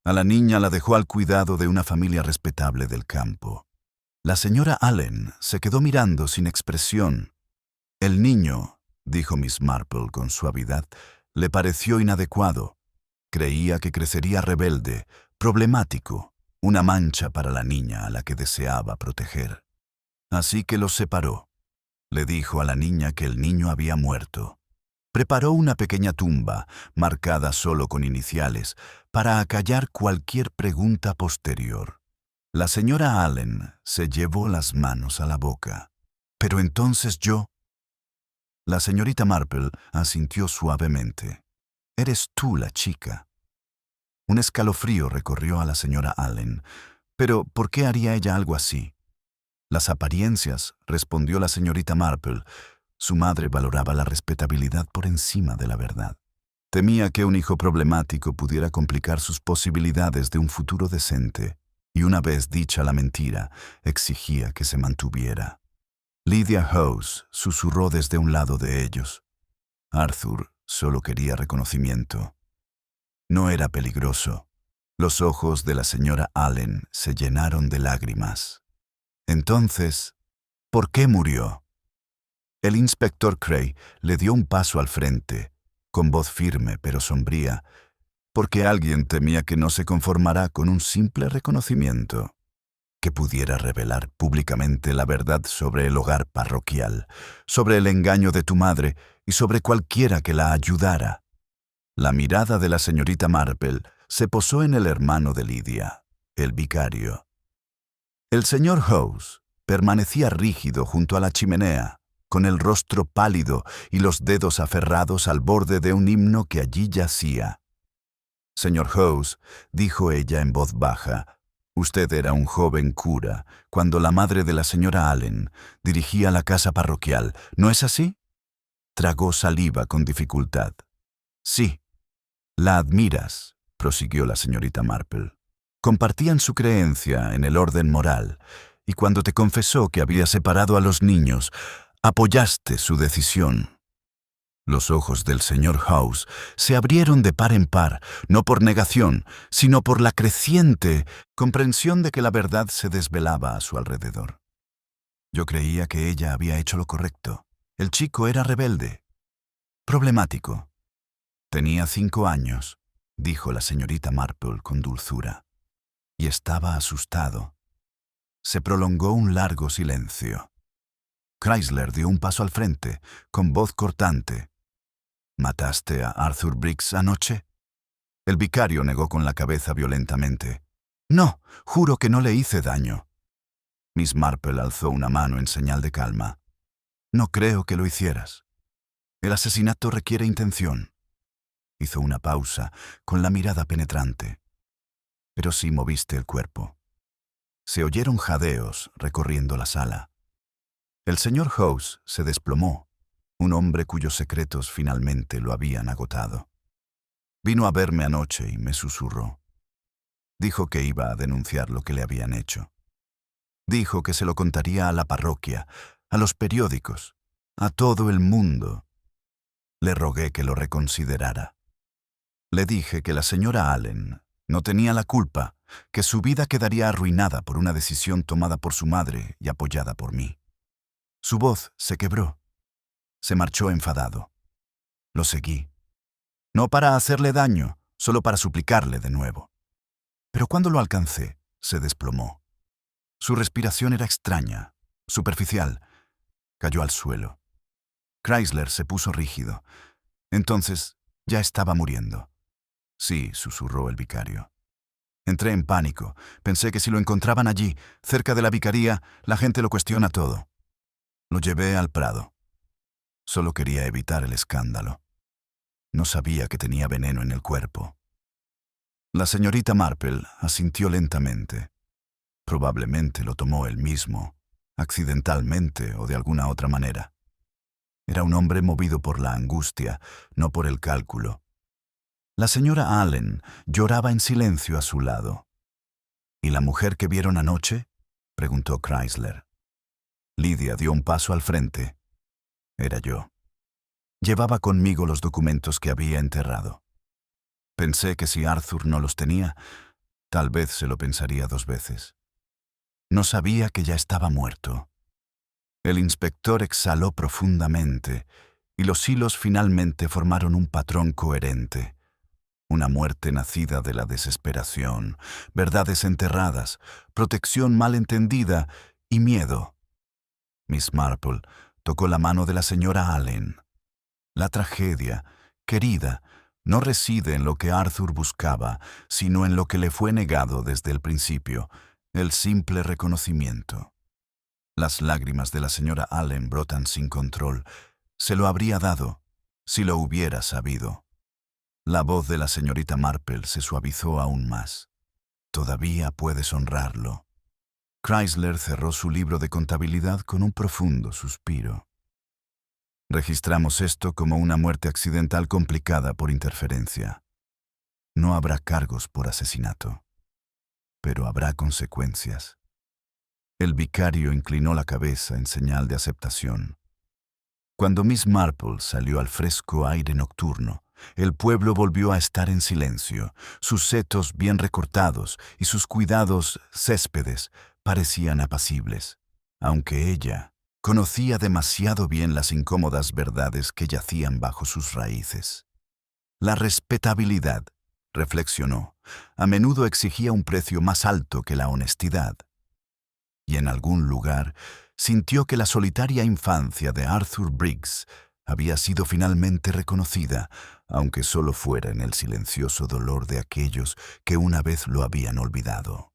A la niña la dejó al cuidado de una familia respetable del campo. La señora Allen se quedó mirando sin expresión. «El niño», dijo Miss Marple con suavidad, «le pareció inadecuado. Creía que crecería rebelde, problemático, una mancha para la niña a la que deseaba proteger. Así que los separó. Le dijo a la niña que el niño había muerto. Preparó una pequeña tumba, marcada solo con iniciales, para acallar cualquier pregunta posterior. La señora Allen se llevó las manos a la boca. Pero entonces yo... La señorita Marple asintió suavemente. Eres tú la chica. Un escalofrío recorrió a la señora Allen. Pero, ¿por qué haría ella algo así? Las apariencias, respondió la señorita Marple. Su madre valoraba la respetabilidad por encima de la verdad. Temía que un hijo problemático pudiera complicar sus posibilidades de un futuro decente, y una vez dicha la mentira, exigía que se mantuviera. Lydia Howes susurró desde un lado de ellos. Arthur solo quería reconocimiento. No era peligroso. Los ojos de la señora Allen se llenaron de lágrimas. Entonces, ¿por qué murió? El inspector Cray le dio un paso al frente, con voz firme pero sombría, porque alguien temía que no se conformara con un simple reconocimiento, que pudiera revelar públicamente la verdad sobre el hogar parroquial, sobre el engaño de tu madre y sobre cualquiera que la ayudara. La mirada de la señorita Marple se posó en el hermano de Lydia, el vicario. El señor Howes permanecía rígido junto a la chimenea, con el rostro pálido y los dedos aferrados al borde de un himno que allí yacía. Señor Howes, dijo ella en voz baja, usted era un joven cura cuando la madre de la señora Allen dirigía la casa parroquial, ¿no es así? Tragó saliva con dificultad. Sí. La admiras, prosiguió la señorita Marple. Compartían su creencia en el orden moral, y cuando te confesó que había separado a los niños, apoyaste su decisión. Los ojos del señor Howes se abrieron de par en par, no por negación, sino por la creciente comprensión de que la verdad se desvelaba a su alrededor. Yo creía que ella había hecho lo correcto. El chico era rebelde, problemático. Tenía 5 años, dijo la señorita Marple con dulzura, y estaba asustado. Se prolongó un largo silencio. Chrysler dio un paso al frente, con voz cortante. ¿Mataste a Arthur Briggs anoche? El vicario negó con la cabeza violentamente. No, juro que no le hice daño. Miss Marple alzó una mano en señal de calma. No creo que lo hicieras. El asesinato requiere intención. Hizo una pausa, con la mirada penetrante. Pero sí moviste el cuerpo. Se oyeron jadeos recorriendo la sala. El señor Howes se desplomó, un hombre cuyos secretos finalmente lo habían agotado. Vino a verme anoche y me susurró. Dijo que iba a denunciar lo que le habían hecho. Dijo que se lo contaría a la parroquia, a los periódicos, a todo el mundo. Le rogué que lo reconsiderara. Le dije que la señora Allen no tenía la culpa, que su vida quedaría arruinada por una decisión tomada por su madre y apoyada por mí. Su voz se quebró. Se marchó enfadado. Lo seguí. No para hacerle daño, solo para suplicarle de nuevo. Pero cuando lo alcancé, se desplomó. Su respiración era extraña, superficial. Cayó al suelo. Chrysler se puso rígido. Entonces, ya estaba muriendo. Sí, susurró el vicario. Entré en pánico. Pensé que si lo encontraban allí, cerca de la vicaría, la gente lo cuestiona todo. Lo llevé al Prado. Solo quería evitar el escándalo. No sabía que tenía veneno en el cuerpo. La señorita Marple asintió lentamente. Probablemente lo tomó él mismo, accidentalmente o de alguna otra manera. Era un hombre movido por la angustia, no por el cálculo. La señora Allen lloraba en silencio a su lado. ¿Y la mujer que vieron anoche?, preguntó Chrysler. Lydia dio un paso al frente. Era yo. Llevaba conmigo los documentos que había enterrado. Pensé que si Arthur no los tenía, tal vez se lo pensaría 2 veces. No sabía que ya estaba muerto. El inspector exhaló profundamente y los hilos finalmente formaron un patrón coherente. Una muerte nacida de la desesperación, verdades enterradas, protección mal entendida y miedo. Miss Marple tocó la mano de la señora Allen. La tragedia, querida, no reside en lo que Arthur buscaba, sino en lo que le fue negado desde el principio, el simple reconocimiento. Las lágrimas de la señora Allen brotan sin control. Se lo habría dado, si lo hubiera sabido. La voz de la señorita Marple se suavizó aún más. Todavía puedes honrarlo. Chrysler cerró su libro de contabilidad con un profundo suspiro. Registramos esto como una muerte accidental complicada por interferencia. No habrá cargos por asesinato, pero habrá consecuencias. El vicario inclinó la cabeza en señal de aceptación. Cuando Miss Marple salió al fresco aire nocturno, el pueblo volvió a estar en silencio. Sus setos bien recortados y sus cuidados céspedes parecían apacibles, aunque ella conocía demasiado bien las incómodas verdades que yacían bajo sus raíces. La respetabilidad, reflexionó, a menudo exigía un precio más alto que la honestidad. Y en algún lugar sintió que la solitaria infancia de Arthur Briggs había sido finalmente reconocida, aunque solo fuera en el silencioso dolor de aquellos que una vez lo habían olvidado.